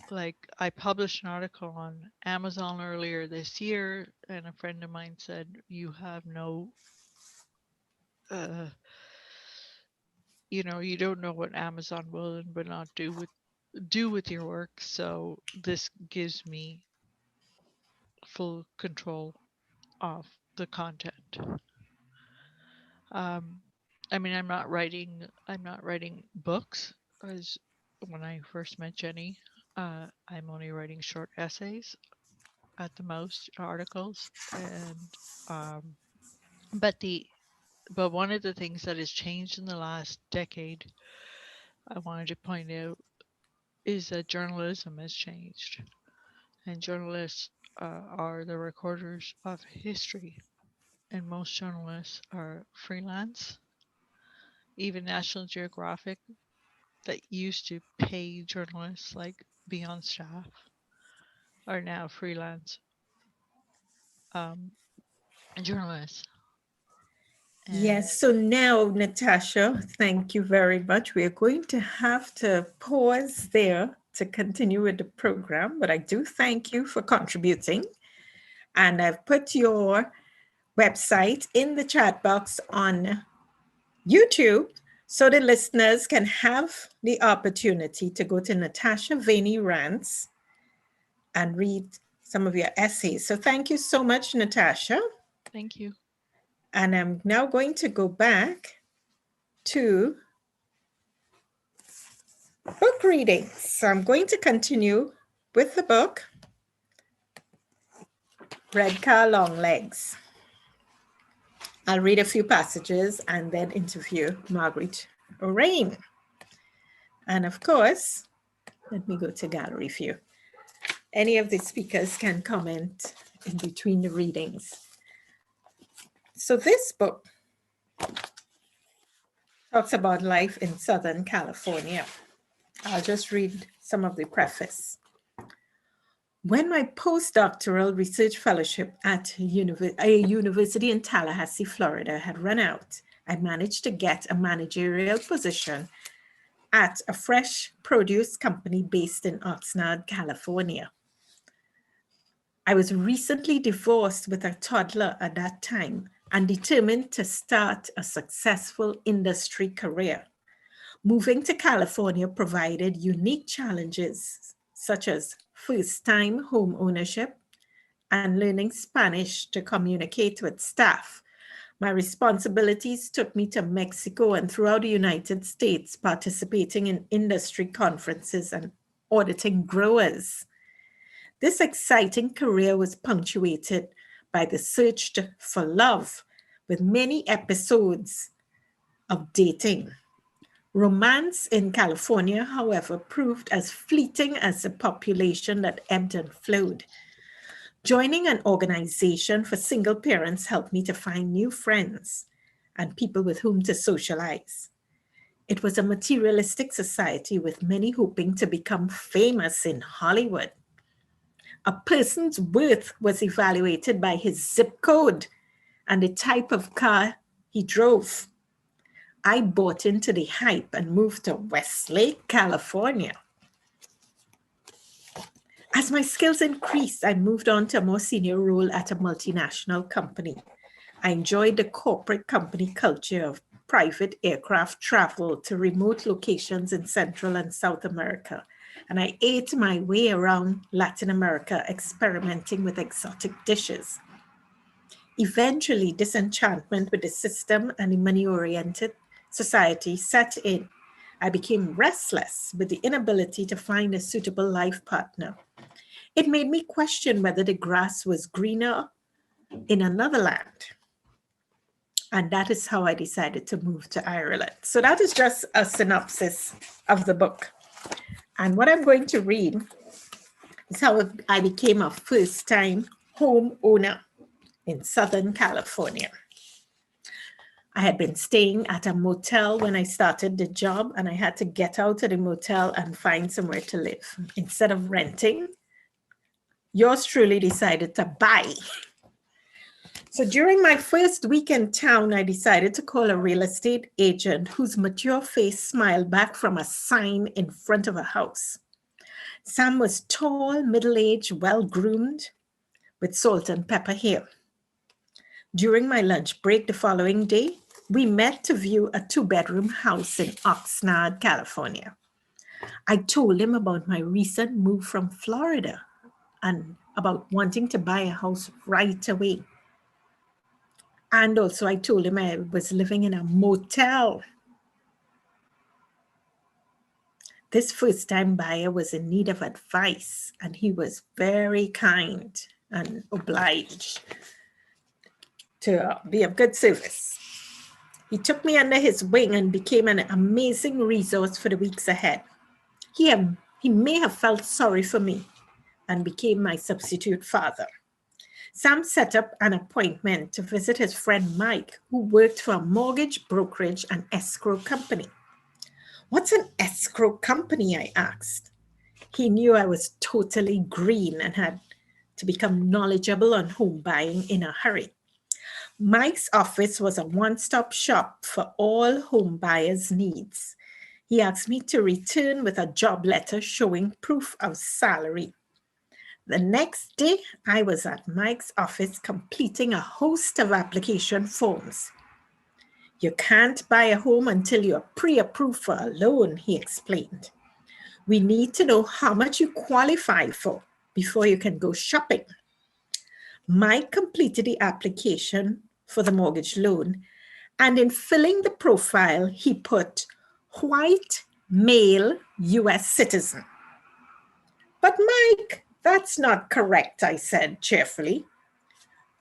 Like I published an article on Amazon earlier this year, and a friend of mine said, "You have no, uh, you know, you don't know what Amazon will and will not do with your work." So this gives me full control of the content. Um, I mean, I'm not writing books as when I first met Jenny. I'm only writing short essays at the most, articles, and um, but one of the things that has changed in the last decade, I wanted to point out, is that journalism has changed, and journalists are the recorders of history, and most journalists are freelance. Even National Geographic, that used to pay journalists like be on staff, are now freelance um, journalists. And Yes, so now, Natasha, thank you very much. We are going to have to pause there to continue with the program, but I do thank you for contributing. And I've put your website in the chat box on YouTube so the listeners can have the opportunity to go to Natasha Vaney Rants and read some of your essays. So thank you so much, Natasha. thank you. And I'm now going to go back to book reading. So I'm going to continue with the book, Red Car, Long Legs. I'll read a few passages and then interview Marguerite Orane. And of course, let me go to gallery view. Any of the speakers can comment in between the readings. So this book talks about life in Southern California. I'll just read some of the preface. When my postdoctoral research fellowship at a university in Tallahassee, Florida had run out, I managed to get a managerial position at a fresh produce company based in Oxnard, California. I was recently divorced with a toddler at that time and determined to start a successful industry career. Moving to California provided unique challenges such as first-time home ownership, and learning Spanish to communicate with staff. My responsibilities took me to Mexico and throughout the United States, participating in industry conferences and auditing growers. This exciting career was punctuated by the search for love, with many episodes of dating. Romance in California, however, proved as fleeting as the population that ebbed and flowed. Joining an organization for single parents helped me to find new friends and people with whom to socialize. It was a materialistic society with many hoping to become famous in Hollywood. A person's worth was evaluated by his zip code and the type of car he drove. I bought into the hype and moved to Westlake, California. As my skills increased, I moved on to a more senior role at a multinational company. I enjoyed the corporate company culture of private aircraft travel to remote locations in Central and South America. And I ate my way around Latin America, experimenting with exotic dishes. Eventually, disenchantment with the system and the money-oriented society set in. I became restless with the inability to find a suitable life partner. It made me question whether the grass was greener in another land. And that is how I decided to move to Ireland. So that is just a synopsis of the book. And what I'm going to read is how I became a first-time homeowner in Southern California. I had been staying at a motel when I started the job, and I had to get out of the motel and find somewhere to live. Instead of renting, yours truly decided to buy. So during my first week in town, I decided to call a real estate agent whose mature face smiled back from a sign in front of a house. Sam was tall, middle-aged, well-groomed, with salt and pepper hair. During my lunch break the following day, we met to view a 2-bedroom house in Oxnard, California. I told him about my recent move from Florida and about wanting to buy a house right away. And also I told him I was living in a motel. This first-time buyer was in need of advice, and he was very kind and obliged to be of good service. He took me under his wing and became an amazing resource for the weeks ahead. He may have felt sorry for me and became my substitute father. Sam set up an appointment to visit his friend Mike, who worked for a mortgage brokerage and escrow company. "What's an escrow company?" I asked. He knew I was totally green and had to become knowledgeable on home buying in a hurry. Mike's office was a one-stop shop for all home buyers' needs. He asked me to return with a job letter showing proof of salary. The next day, I was at Mike's office completing a host of application forms. "You can't buy a home until you're pre-approved for a loan," he explained. "We need to know how much you qualify for before you can go shopping." Mike completed the application for the mortgage loan, and in filling the profile, he put white, male, US citizen. "But Mike, that's not correct," I said cheerfully.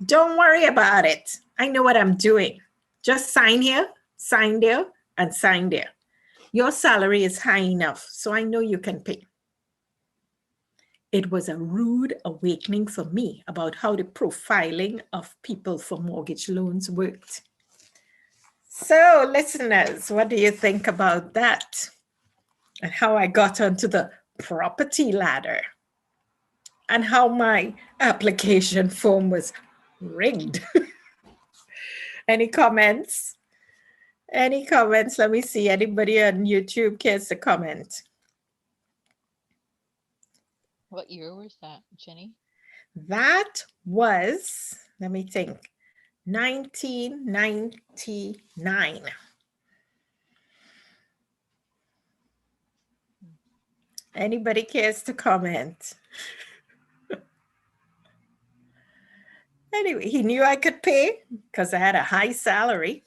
"Don't worry about it. I know what I'm doing. Just sign here, sign there, and sign there. Your salary is high enough, so I know you can pay." It was a rude awakening for me about how the profiling of people for mortgage loans worked. So, listeners, what do you think about that? And how I got onto the property ladder? And how my application form was rigged? Any comments? Any comments? Let me see. Anybody on YouTube cares to comment? What year was that, Jenny? That was, let me think, 1999. Anybody cares to comment? Anyway, he knew I could pay because I had a high salary,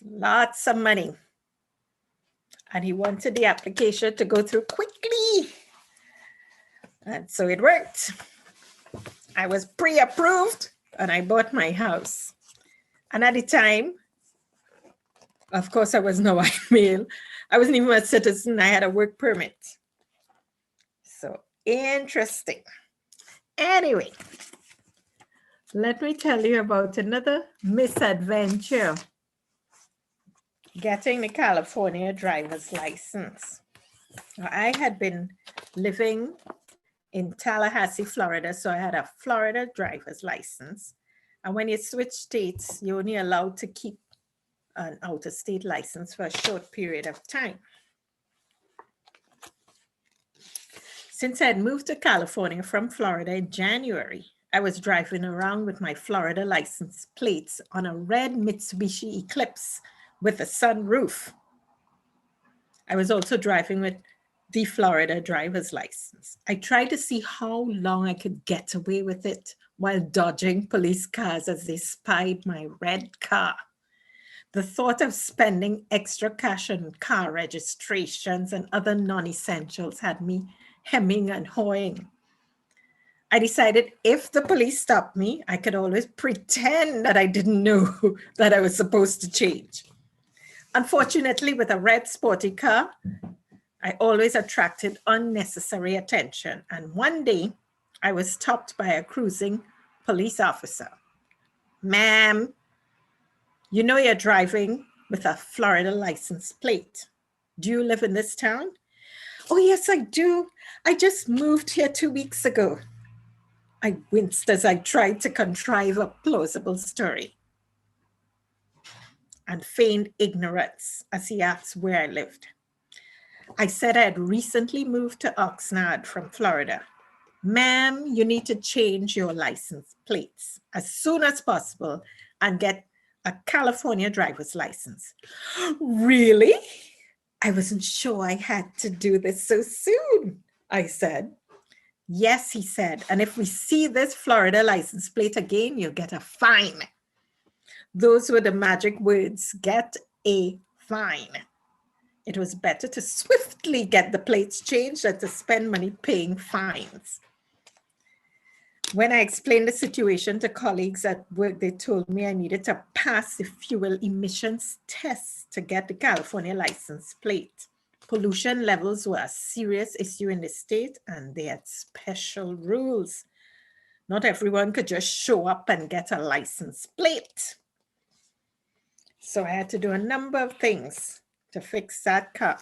lots of money. And he wanted the application to go through quickly. And so it worked. I was pre-approved and I bought my house. And at the time, of course, I was no white male. I wasn't even a citizen. I had a work permit. So interesting. Anyway, let me tell you about another misadventure. Getting the California driver's license. I had been living in Tallahassee, Florida, so I had a Florida driver's license. And when you switch states, you're only allowed to keep an out-of-state license for a short period of time. Since I had moved to California from Florida in January, I was driving around with my Florida license plates on a red Mitsubishi Eclipse with a sunroof. I was also driving with the Florida driver's license. I tried to see how long I could get away with it while dodging police cars as they spied my red car. The thought of spending extra cash on car registrations and other non-essentials had me hemming and hawing. I decided if the police stopped me, I could always pretend that I didn't know that I was supposed to change. Unfortunately, with a red sporty car, I always attracted unnecessary attention. And one day, I was stopped by a cruising police officer. Ma'am, you know you're driving with a Florida license plate. Do you live in this town? Oh, yes, I do. I just moved here 2 weeks ago. I winced as I tried to contrive a plausible story and feigned ignorance as he asked where I lived. I said I had recently moved to Oxnard from Florida. Ma'am, you need to change your license plates as soon as possible and get a California driver's license. Really? I wasn't sure I had to do this so soon, I said. Yes, he said, and if we see this Florida license plate again, you'll get a fine. Those were the magic words, get a fine. It was better to swiftly get the plates changed than to spend money paying fines. When I explained the situation to colleagues at work, they told me I needed to pass the fuel emissions test to get the California license plate. Pollution levels were a serious issue in the state and they had special rules. Not everyone could just show up and get a license plate. So I had to do a number of things to fix that car.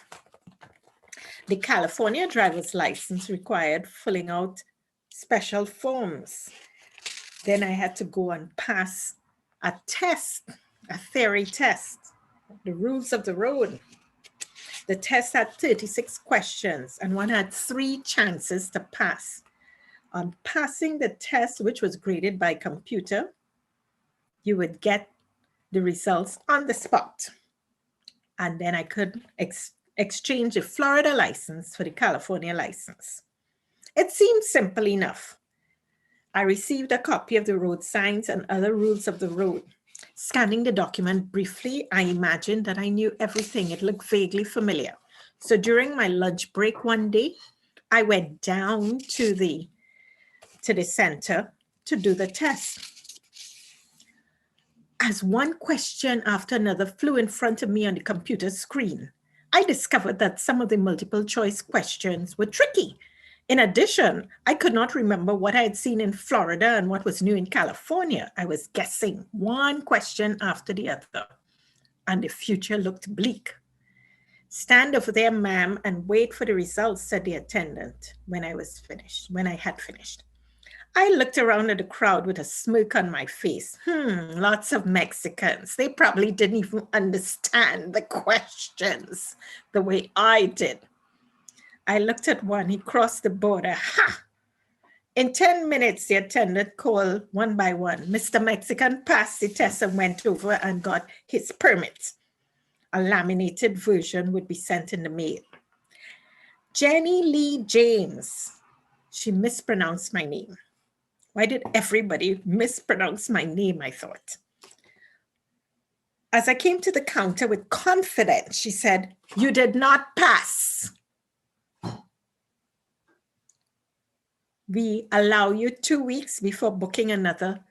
The California driver's license required filling out special forms. Then I had to go and pass a test, a theory test, the rules of the road. The test had 36 questions and one had 3 chances to pass. On passing the test, which was graded by computer, you would get the results on the spot. And then I could exchange the Florida license for the California license. It seemed simple enough. I received a copy of the road signs and other rules of the road. Scanning the document briefly, I imagined that I knew everything. It looked vaguely familiar. So during my lunch break one day, I went down to the center to do the test. As one question after another flew in front of me on the computer screen, I discovered that some of the multiple choice questions were tricky. In addition, I could not remember what I had seen in Florida and what was new in California. I was guessing one question after the other, and the future looked bleak. Stand over there, ma'am, and wait for the results, said the attendant when I had finished. I looked around at the crowd with a smirk on my face. Lots of Mexicans. They probably didn't even understand the questions the way I did. I looked at one, he crossed the border. Ha! In 10 minutes, the attendant called one by one. Mr. Mexican passed the test and went over and got his permit. A laminated version would be sent in the mail. Jennylynd James. She mispronounced my name. Why did everybody mispronounce my name, I thought. As I came to the counter with confidence, she said, "You did not pass. We allow you 2 weeks before booking another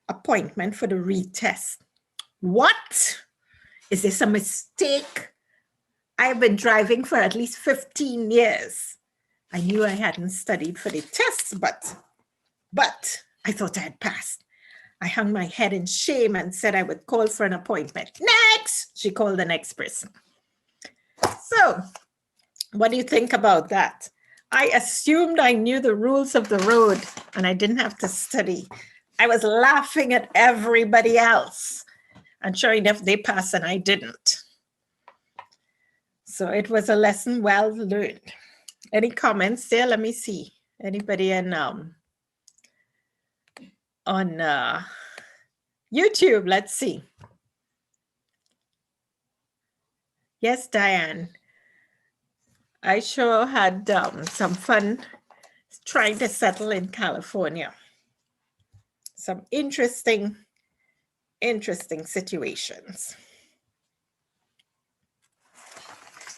appointment for the retest." What? Is this a mistake? I've been driving for at least 15 years. I knew I hadn't studied for the tests, but I thought I had passed. I hung my head in shame and said I would call for an appointment. Next, she called the next person. So, what do you think about that? I assumed I knew the rules of the road and I didn't have to study. I was laughing at everybody else. And sure enough, they passed and I didn't. So it was a lesson well learned. Any comments there? Let me see. Anybody on YouTube? Let's see. Yes, Diane. I sure had some fun trying to settle in California. Some interesting situations.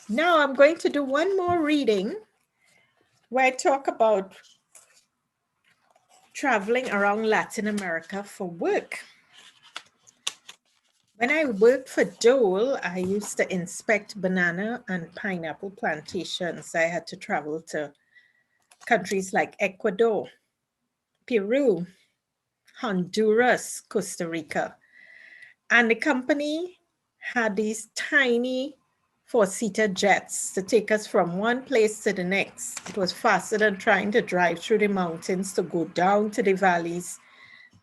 Now I'm going to do one more reading where I talk about traveling around Latin America for work. When I worked for Dole, I used to inspect banana and pineapple plantations. I had to travel to countries like Ecuador, Peru, Honduras, Costa Rica. And the company had these tiny four-seater jets to take us from one place to the next. It was faster than trying to drive through the mountains to go down to the valleys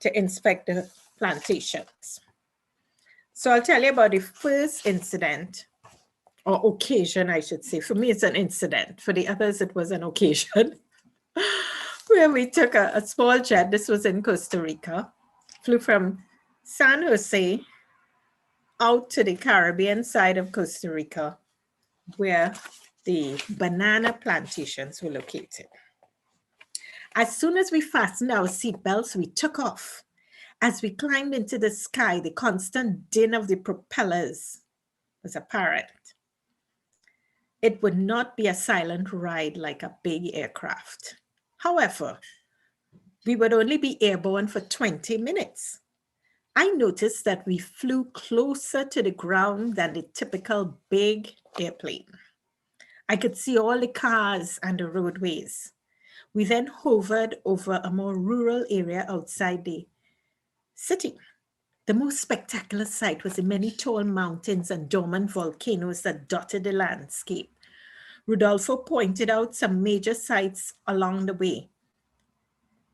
to inspect the plantations. So I'll tell you about the first incident, or occasion, I should say. For me, it's an incident. For the others, it was an occasion where we took a small jet. This was in Costa Rica, flew from San Jose out to the Caribbean side of Costa Rica, where the banana plantations were located. As soon as we fastened our seatbelts, we took off. As we climbed into the sky, the constant din of the propellers was apparent. It would not be a silent ride like a big aircraft. However, we would only be airborne for 20 minutes. I noticed that we flew closer to the ground than the typical big airplane. I could see all the cars and the roadways. We then hovered over a more rural area outside the city. The most spectacular sight was the many tall mountains and dormant volcanoes that dotted the landscape. Rodolfo pointed out some major sites along the way,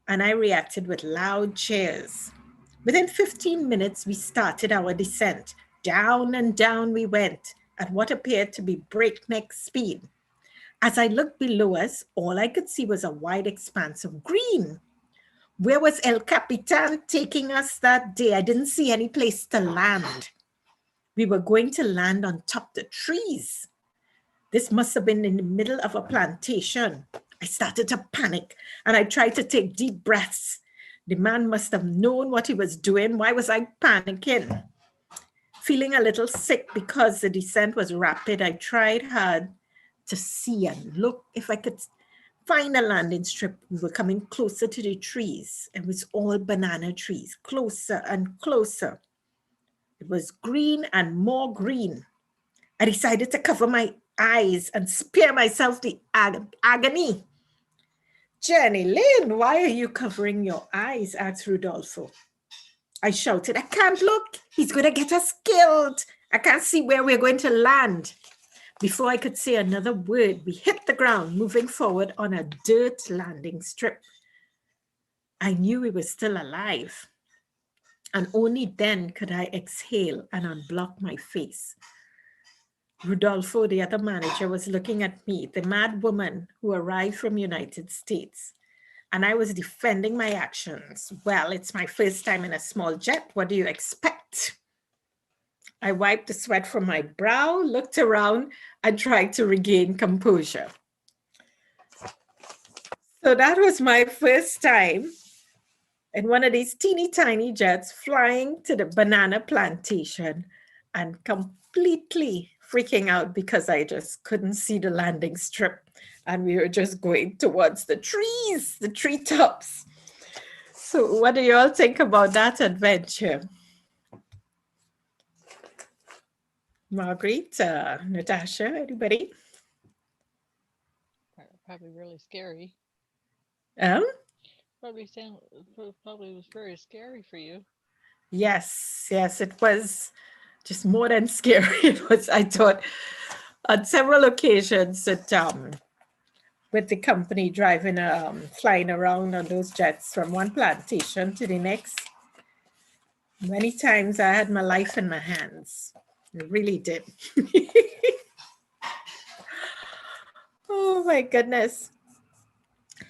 and I reacted with loud cheers. Within 15 minutes, we started our descent. Down and down we went at what appeared to be breakneck speed. As I looked below us, all I could see was a wide expanse of green. Where was El Capitan taking us that day? I didn't see any place to land. We were going to land on top of the trees. This must have been in the middle of a plantation. I started to panic and I tried to take deep breaths. The man must have known what he was doing. Why was I panicking? Feeling a little sick because the descent was rapid, I tried hard to see and look if I could find a landing strip. We were coming closer to the trees. It was all banana trees, closer and closer. It was green and more green. I decided to cover my eyes and spare myself the agony. "Jennylynd, why are you covering your eyes?" asked Rodolfo. I shouted, "I can't look. He's going to get us killed. I can't see where we're going to land." Before I could say another word, we hit the ground, moving forward on a dirt landing strip. I knew we were still alive, and only then could I exhale and unblock my face. Rodolfo, the other manager, was looking at me, the mad woman who arrived from United States, and I was defending my actions. "Well, it's my first time in a small jet. What do you expect?" I wiped the sweat from my brow, looked around, and tried to regain composure. So that was my first time in one of these teeny tiny jets flying to the banana plantation and completely freaking out because I just couldn't see the landing strip and we were just going towards the trees, the treetops. So what do you all think about that adventure? Marguerite, Natasha, anybody? Probably really scary. Um, Probably was very scary for you. yes, it was just more than scary. It was, I thought, on several occasions that with the company driving, flying around on those jets from one plantation to the next, many times I had my life in my hands. I really did. Oh my goodness.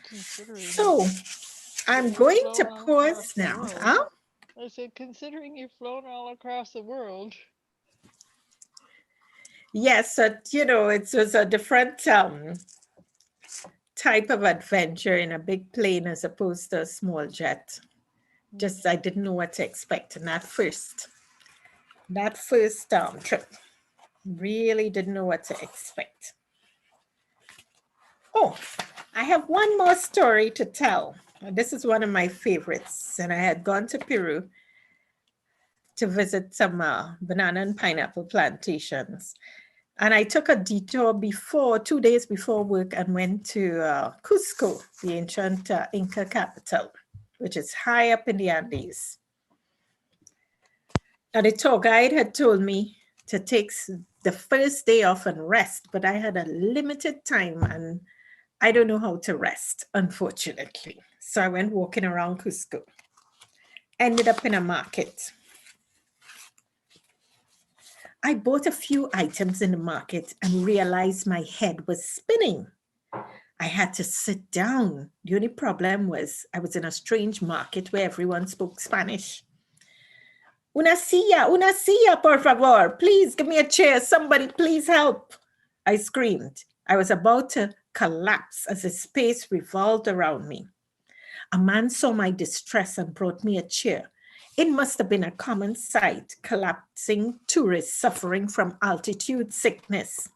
Considering So I'm you've going to flown all pause across the now. world. Huh? I said, considering you've flown all across the world. Yes, it was a different type of adventure in a big plane as opposed to a small jet. Just I didn't know what to expect in that first trip. Really didn't know what to expect. Oh, I have one more story to tell. This is one of my favorites, and I had gone to Peru to visit some banana and pineapple plantations. And I took a detour 2 days before work, and went to Cusco, the ancient Inca capital, which is high up in the Andes. And the tour guide had told me to take the first day off and rest, but I had a limited time and I don't know how to rest, unfortunately. So I went walking around Cusco. Ended up in a market. I bought a few items in the market and realized my head was spinning. I had to sit down. The only problem was I was in a strange market where everyone spoke Spanish. Una silla, por favor. Please give me a chair. Somebody, please help. I screamed. I was about to collapse as the space revolved around me. A man saw my distress and brought me a chair. It must have been a common sight, collapsing tourists suffering from altitude sickness.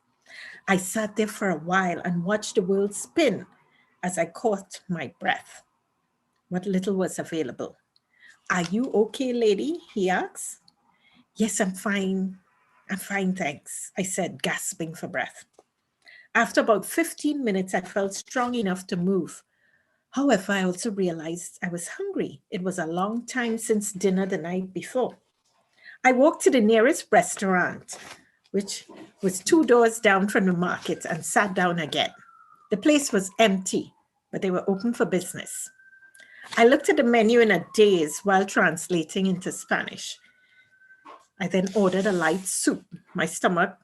I sat there for a while and watched the world spin as I caught my breath. What little was available. Are you okay, lady? He asked. Yes, I'm fine. I'm fine, thanks, I said, gasping for breath. After about 15 minutes, I felt strong enough to move. However, I also realized I was hungry. It was a long time since dinner the night before. I walked to the nearest restaurant, which was 2 doors down from the market, and sat down again. The place was empty, but they were open for business. I looked at the menu in a daze while translating into Spanish. I then ordered a light soup. My stomach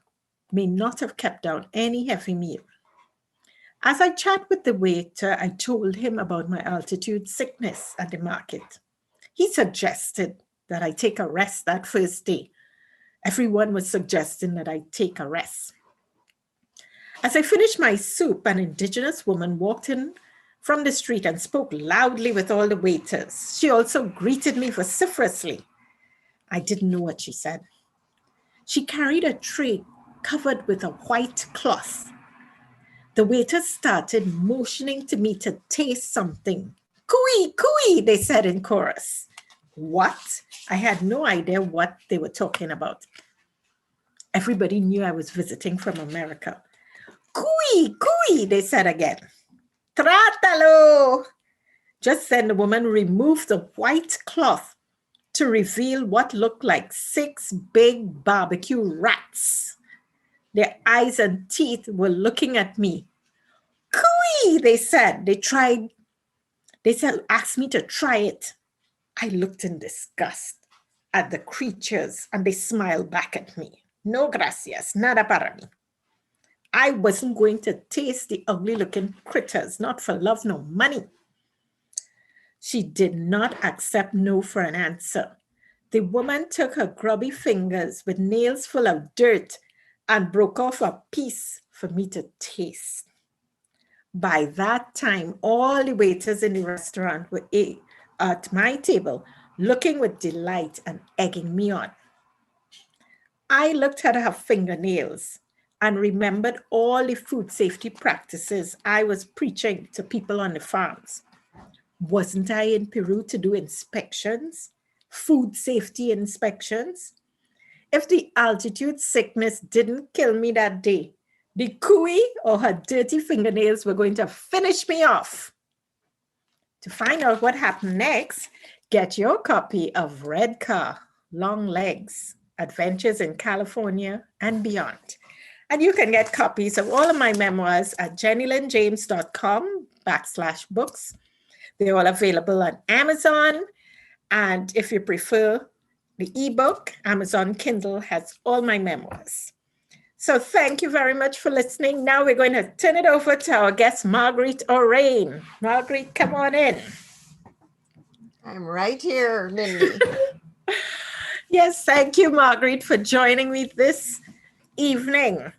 may not have kept down any heavy meal. As I chat with the waiter, I told him about my altitude sickness at the market. He suggested that I take a rest that first day. Everyone was suggesting that I take a rest. As I finished my soup, an indigenous woman walked in from the street and spoke loudly with all the waiters. She also greeted me vociferously. I didn't know what she said. She carried a tray covered with a white cloth. The waiters started motioning to me to taste something. Cooey, cooey, they said in chorus. What? I had no idea what they were talking about. Everybody knew I was visiting from America. Cooey, cooey, they said again. Trátalo. Just then the woman removed the white cloth to reveal what looked like 6 big barbecue rats. Their eyes and teeth were looking at me. Cooey, they said. Asked me to try it. I looked in disgust at the creatures and they smiled back at me. No gracias, nada para mí. I wasn't going to taste the ugly looking critters, not for love nor money. She did not accept no for an answer. The woman took her grubby fingers with nails full of dirt and broke off a piece for me to taste. By that time, all the waiters in the restaurant were at my table, looking with delight and egging me on. I looked at her fingernails and remembered all the food safety practices I was preaching to people on the farms. Wasn't I in Peru to do inspections, food safety inspections? If the altitude sickness didn't kill me that day, the cooey or her dirty fingernails were going to finish me off. To find out what happened next, get your copy of Red Car, Long Legs, Adventures in California and Beyond. And you can get copies of all of my memoirs at jennylynjames.com/books. They're all available on Amazon. And if you prefer the ebook, Amazon Kindle has all my memoirs. So thank you very much for listening. Now we're going to turn it over to our guest, Marguerite Orane. Marguerite, come on in. I'm right here, Lindy. Yes, thank you, Marguerite, for joining me this evening.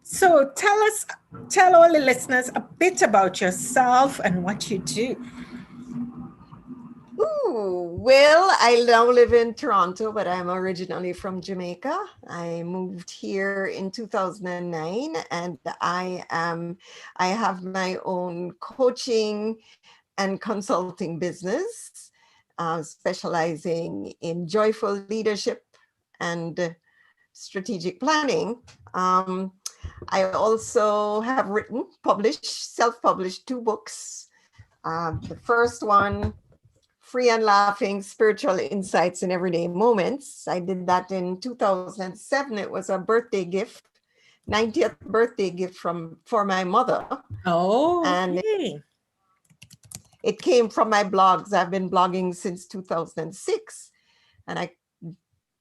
So tell all the listeners a bit about yourself and what you do. Ooh, well, I now live in Toronto, but I'm originally from Jamaica. I moved here in 2009, and I have my own coaching and consulting business, specializing in joyful leadership and strategic planning. I also have self-published 2 books. The first one, Free and Laughing, Spiritual Insights in Everyday Moments. I did that in 2007. It was a birthday gift, 90th birthday gift for my mother. Oh, and it came from my blogs. I've been blogging since 2006, and I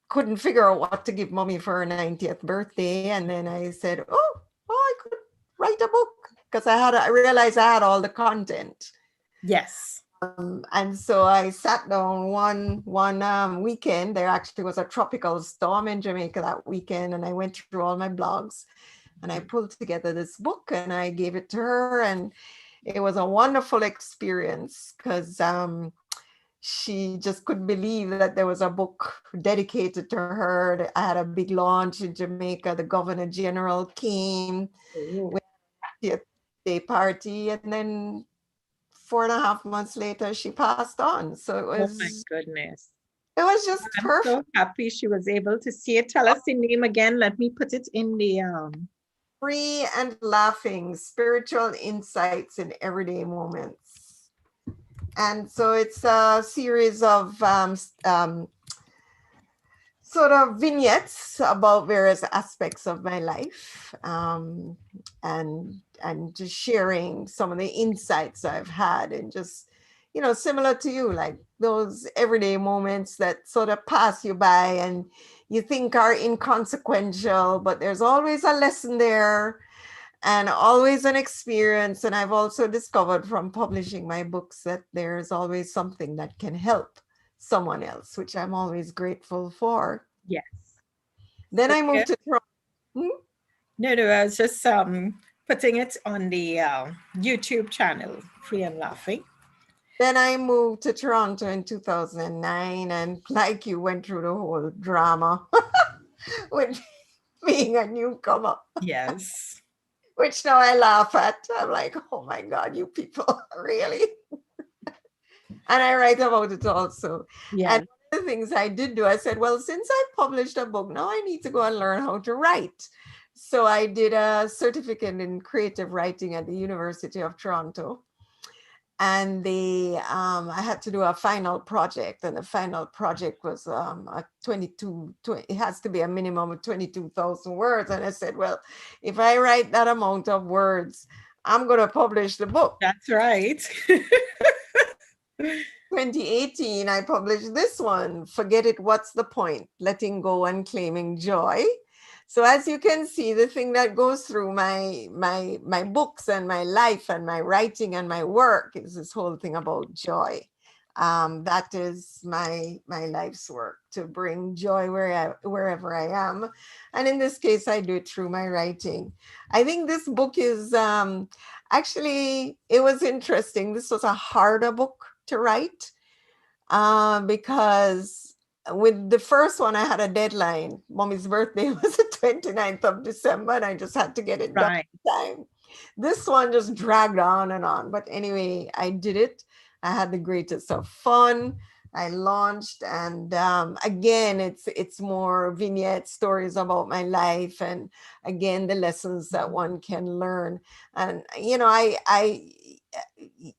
couldn't figure out what to give mommy for her 90th birthday. And then I said, oh, I could write a book, because I realized I had all the content. yes. And so I sat down one weekend. There actually was a tropical storm in Jamaica that weekend, and I went through all my blogs and I pulled together this book and I gave it to her, and it was a wonderful experience because she just couldn't believe that there was a book dedicated to her. I had a big launch in Jamaica. The Governor General came with a day party, and then 4.5 months later, she passed on. So it was, oh my goodness. It was just I'm perfect. so happy she was able to see it. Tell us the name again. Let me put it in the Free and Laughing, Spiritual Insights in Everyday Moments. And so it's a series of sort of vignettes about various aspects of my life, and just sharing some of the insights I've had, and just, similar to you, like those everyday moments that sort of pass you by and you think are inconsequential, but there's always a lesson there and always an experience. And I've also discovered from publishing my books that there's always something that can help someone else, which I'm always grateful for. yes. Then I moved to Toronto. No, I was just putting it on the YouTube channel, Free and Laughing. Then I moved to Toronto in 2009, and like you, went through the whole drama with being a newcomer. Yes. Which now I laugh at. I'm like, oh my God, you people, really? And I write about it also. Yeah. And one of the things I did do, I said, well, since I published a book, now I need to go and learn how to write. So I did a certificate in creative writing at the University of Toronto. And I had to do a final project, and the final project was it has to be a minimum of 22,000 words. And I said, well, if I write that amount of words, I'm going to publish the book. That's right. 2018, I published this one, Forget It, What's the Point? Letting Go and Claiming Joy. So as you can see, the thing that goes through my books and my life and my writing and my work is this whole thing about joy. That is my life's work, to bring joy wherever I am. And in this case, I do it through my writing. I think this book is actually, it was interesting. This was a harder book to write, because with the first one, I had a deadline. Mommy's birthday was the 29th of December, and I just had to get it done Right. in time. This one just dragged on and on. But anyway, I did it. I had the greatest of fun. I launched, and again, it's more vignette stories about my life, and again, the lessons that one can learn. And you know,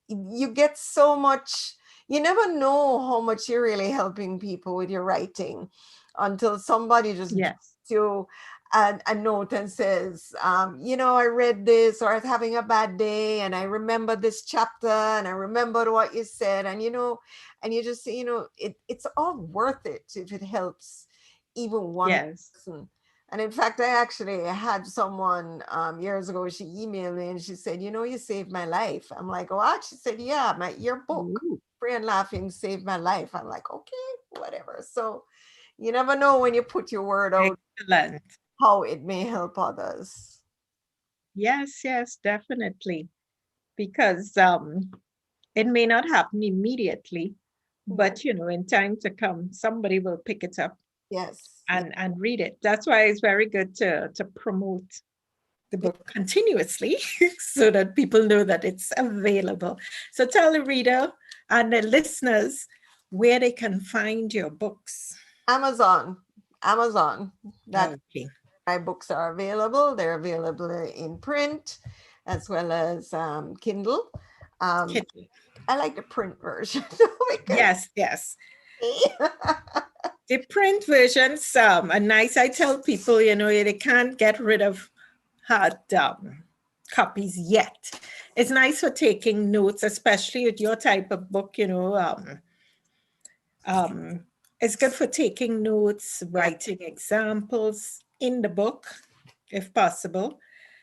you get so much. You never know how much you're really helping people with your writing until somebody just gives Yes. you a note and says, you know, I read this, or I was having a bad day, and I remember this chapter, and I remembered what you said, and you know, and you just say, you know, it's all worth it if it helps even one Yes. person. And in fact, I actually had someone years ago, she emailed me and she said, you know, you saved my life. I'm like, what? She said, yeah, your book, Ooh, Free and Laughing, saved my life. I'm like, okay, whatever. So you never know when you put your word out excellent. how it may help others. Yes, yes, definitely. Because it may not happen immediately, but you know, in time to come, somebody will pick it up Yes. and read it. That's why it's very good to promote the book continuously so that people know that it's available. So tell the reader and the listeners where they can find your books. Amazon. That's Okay. my books are available. They're available in print as well as Kindle. Kitty. I like the print version because Yes, yes. The print versions are nice. I tell people, you know, they can't get rid of hard copies yet. It's nice for taking notes, especially with your type of book, you know. It's good for taking notes, yeah, writing examples in the book, if possible.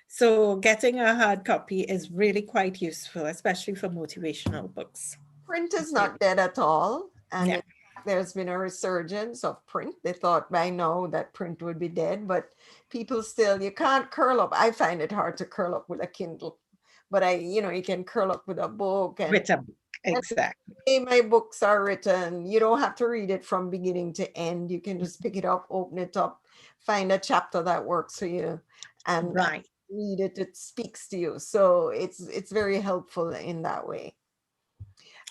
So getting a hard copy is really quite useful, especially for motivational books. print is not dead at all. And Yeah. in fact, there's been a resurgence of print. They thought by now that print would be dead, but people still, you can't curl up. I find it hard to curl up with a Kindle, but you can curl up with a book. With a book, And exactly. the way my books are written, you don't have to read it from beginning to end. You can just pick it up, open it up, find a chapter that works for you, and Right. read it. It speaks to you. So it's very helpful in that way.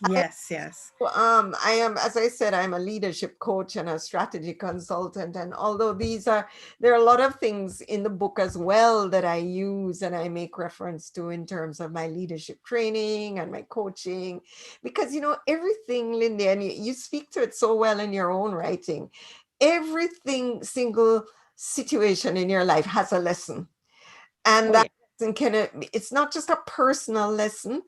Yes, yes. I am, as I said, I'm a leadership coach and a strategy consultant. And although there are a lot of things in the book as well that I use and I make reference to in terms of my leadership training and my coaching, because, everything, Lindy, and you speak to it so well in your own writing, everything, single situation in your life has a lesson. And Oh, that yeah. lesson it's not just a personal lesson,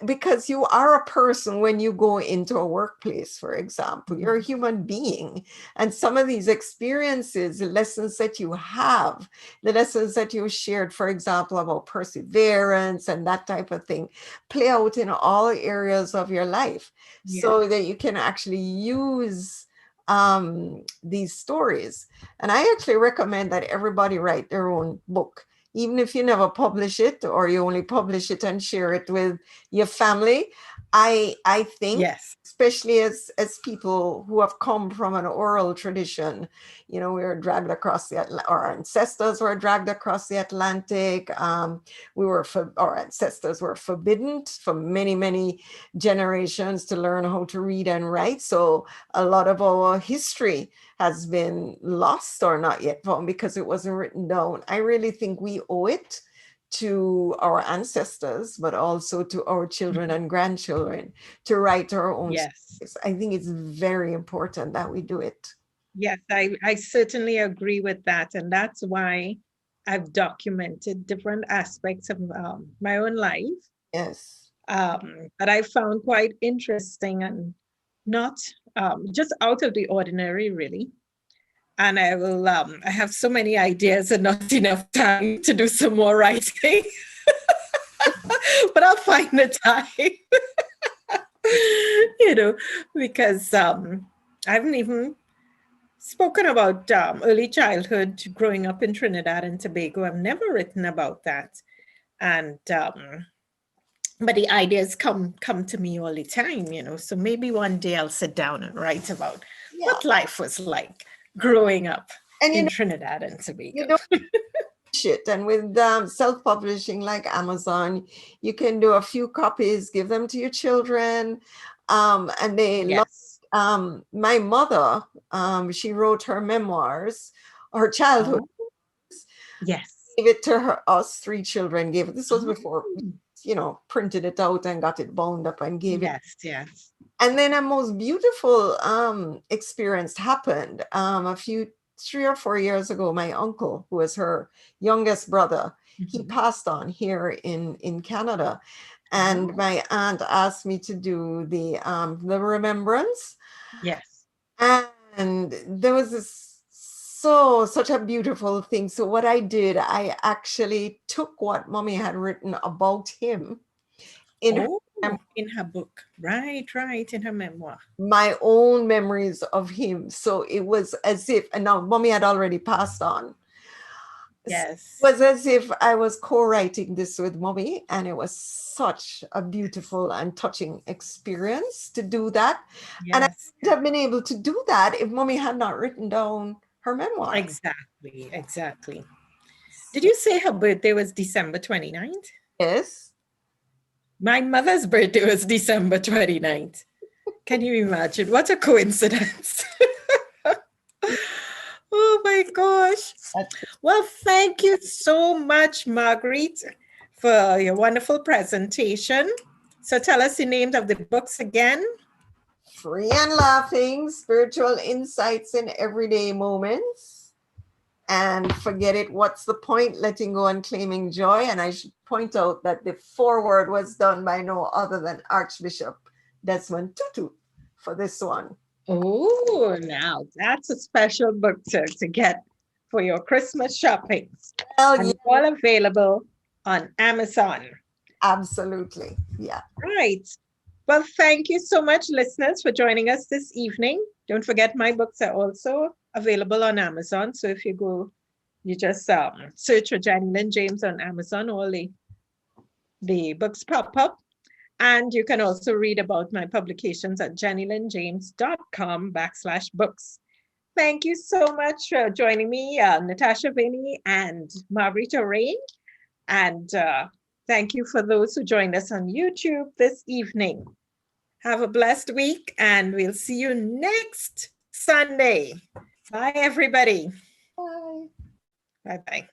because you are a person when you go into a workplace, for example. You're a human being. And some of these experiences, the lessons that you have, the lessons that you shared, for example, about perseverance and that type of thing, play out in all areas of your life, Yeah. so that you can actually use these stories. And I actually recommend that everybody write their own book, even if you never publish it or you only publish it and share it with your family. I think, Yes. especially as people who have come from an oral tradition, we were dragged across our ancestors were dragged across the Atlantic. Our ancestors were forbidden for many, many generations to learn how to read and write. So a lot of our history has been lost or not yet found because it wasn't written down. I really think we owe it to our ancestors, but also to our children and grandchildren to write our own Yes. stories. I think it's very important that we do it. Yes, I certainly agree with that. And that's why I've documented different aspects of my own life Yes. that I found quite interesting and not just out of the ordinary, really. And I have so many ideas and not enough time to do some more writing, but I'll find the time, because I haven't even spoken about early childhood, growing up in Trinidad and Tobago. I've never written about that. And but the ideas come to me all the time, you know. So maybe one day I'll sit down and write about Yeah. what life was like growing up And in Trinidad and Tobago. you don't shit. And with self-publishing like Amazon, you can do a few copies, give them to your children, and they love. Yes. My mother, she wrote her memoirs, her childhood. Yes. Gave it to us three children. Gave it. This was before, you know, printed it out and got it bound up and gave it. Yes. And then a most beautiful experience happened a few 3 or 4 years ago. My uncle, who was her youngest brother, he passed on here in Canada, and my aunt asked me to do the remembrance. Yes. And there was such a beautiful thing. So what I did, I actually took what Mommy had written about him in her book. Right, in her memoir. My own memories of him. So it was as if, and now Mommy had already passed on. Yes. It was as if I was co-writing this with Mommy, and it was such a beautiful and touching experience to do that. Yes. And I wouldn't have been able to do that if Mommy had not written down her memoir. Exactly. Did you say her birthday was December 29th? Yes. My mother's birthday was December 29th. Can you imagine? What a coincidence. Oh my gosh. Well, thank you so much, Marguerite, for your wonderful presentation. So tell us the names of the books again. Free and Laughing, Spiritual Insights in Everyday Moments. And Forget It, What's the Point? Letting Go and Claiming Joy. And I should point out that the foreword was done by no other than Archbishop Desmond Tutu for this one. Oh, now that's a special book to get for your Christmas shopping. Well, and all available on Amazon. Absolutely. Yeah. Right. Well, thank you so much, listeners, for joining us this evening. Don't forget, my books are also available on Amazon. So if you go, you just search for Jennylynd James on Amazon, all the books pop up. And you can also read about my publications at jennylyndjames.com/books. Thank you so much for joining me, Natasha, Vaney, and Marguerite Orane. And thank you for those who joined us on YouTube this evening. Have a blessed week, and we'll see you next Sunday. Bye, everybody. Bye. Bye-bye.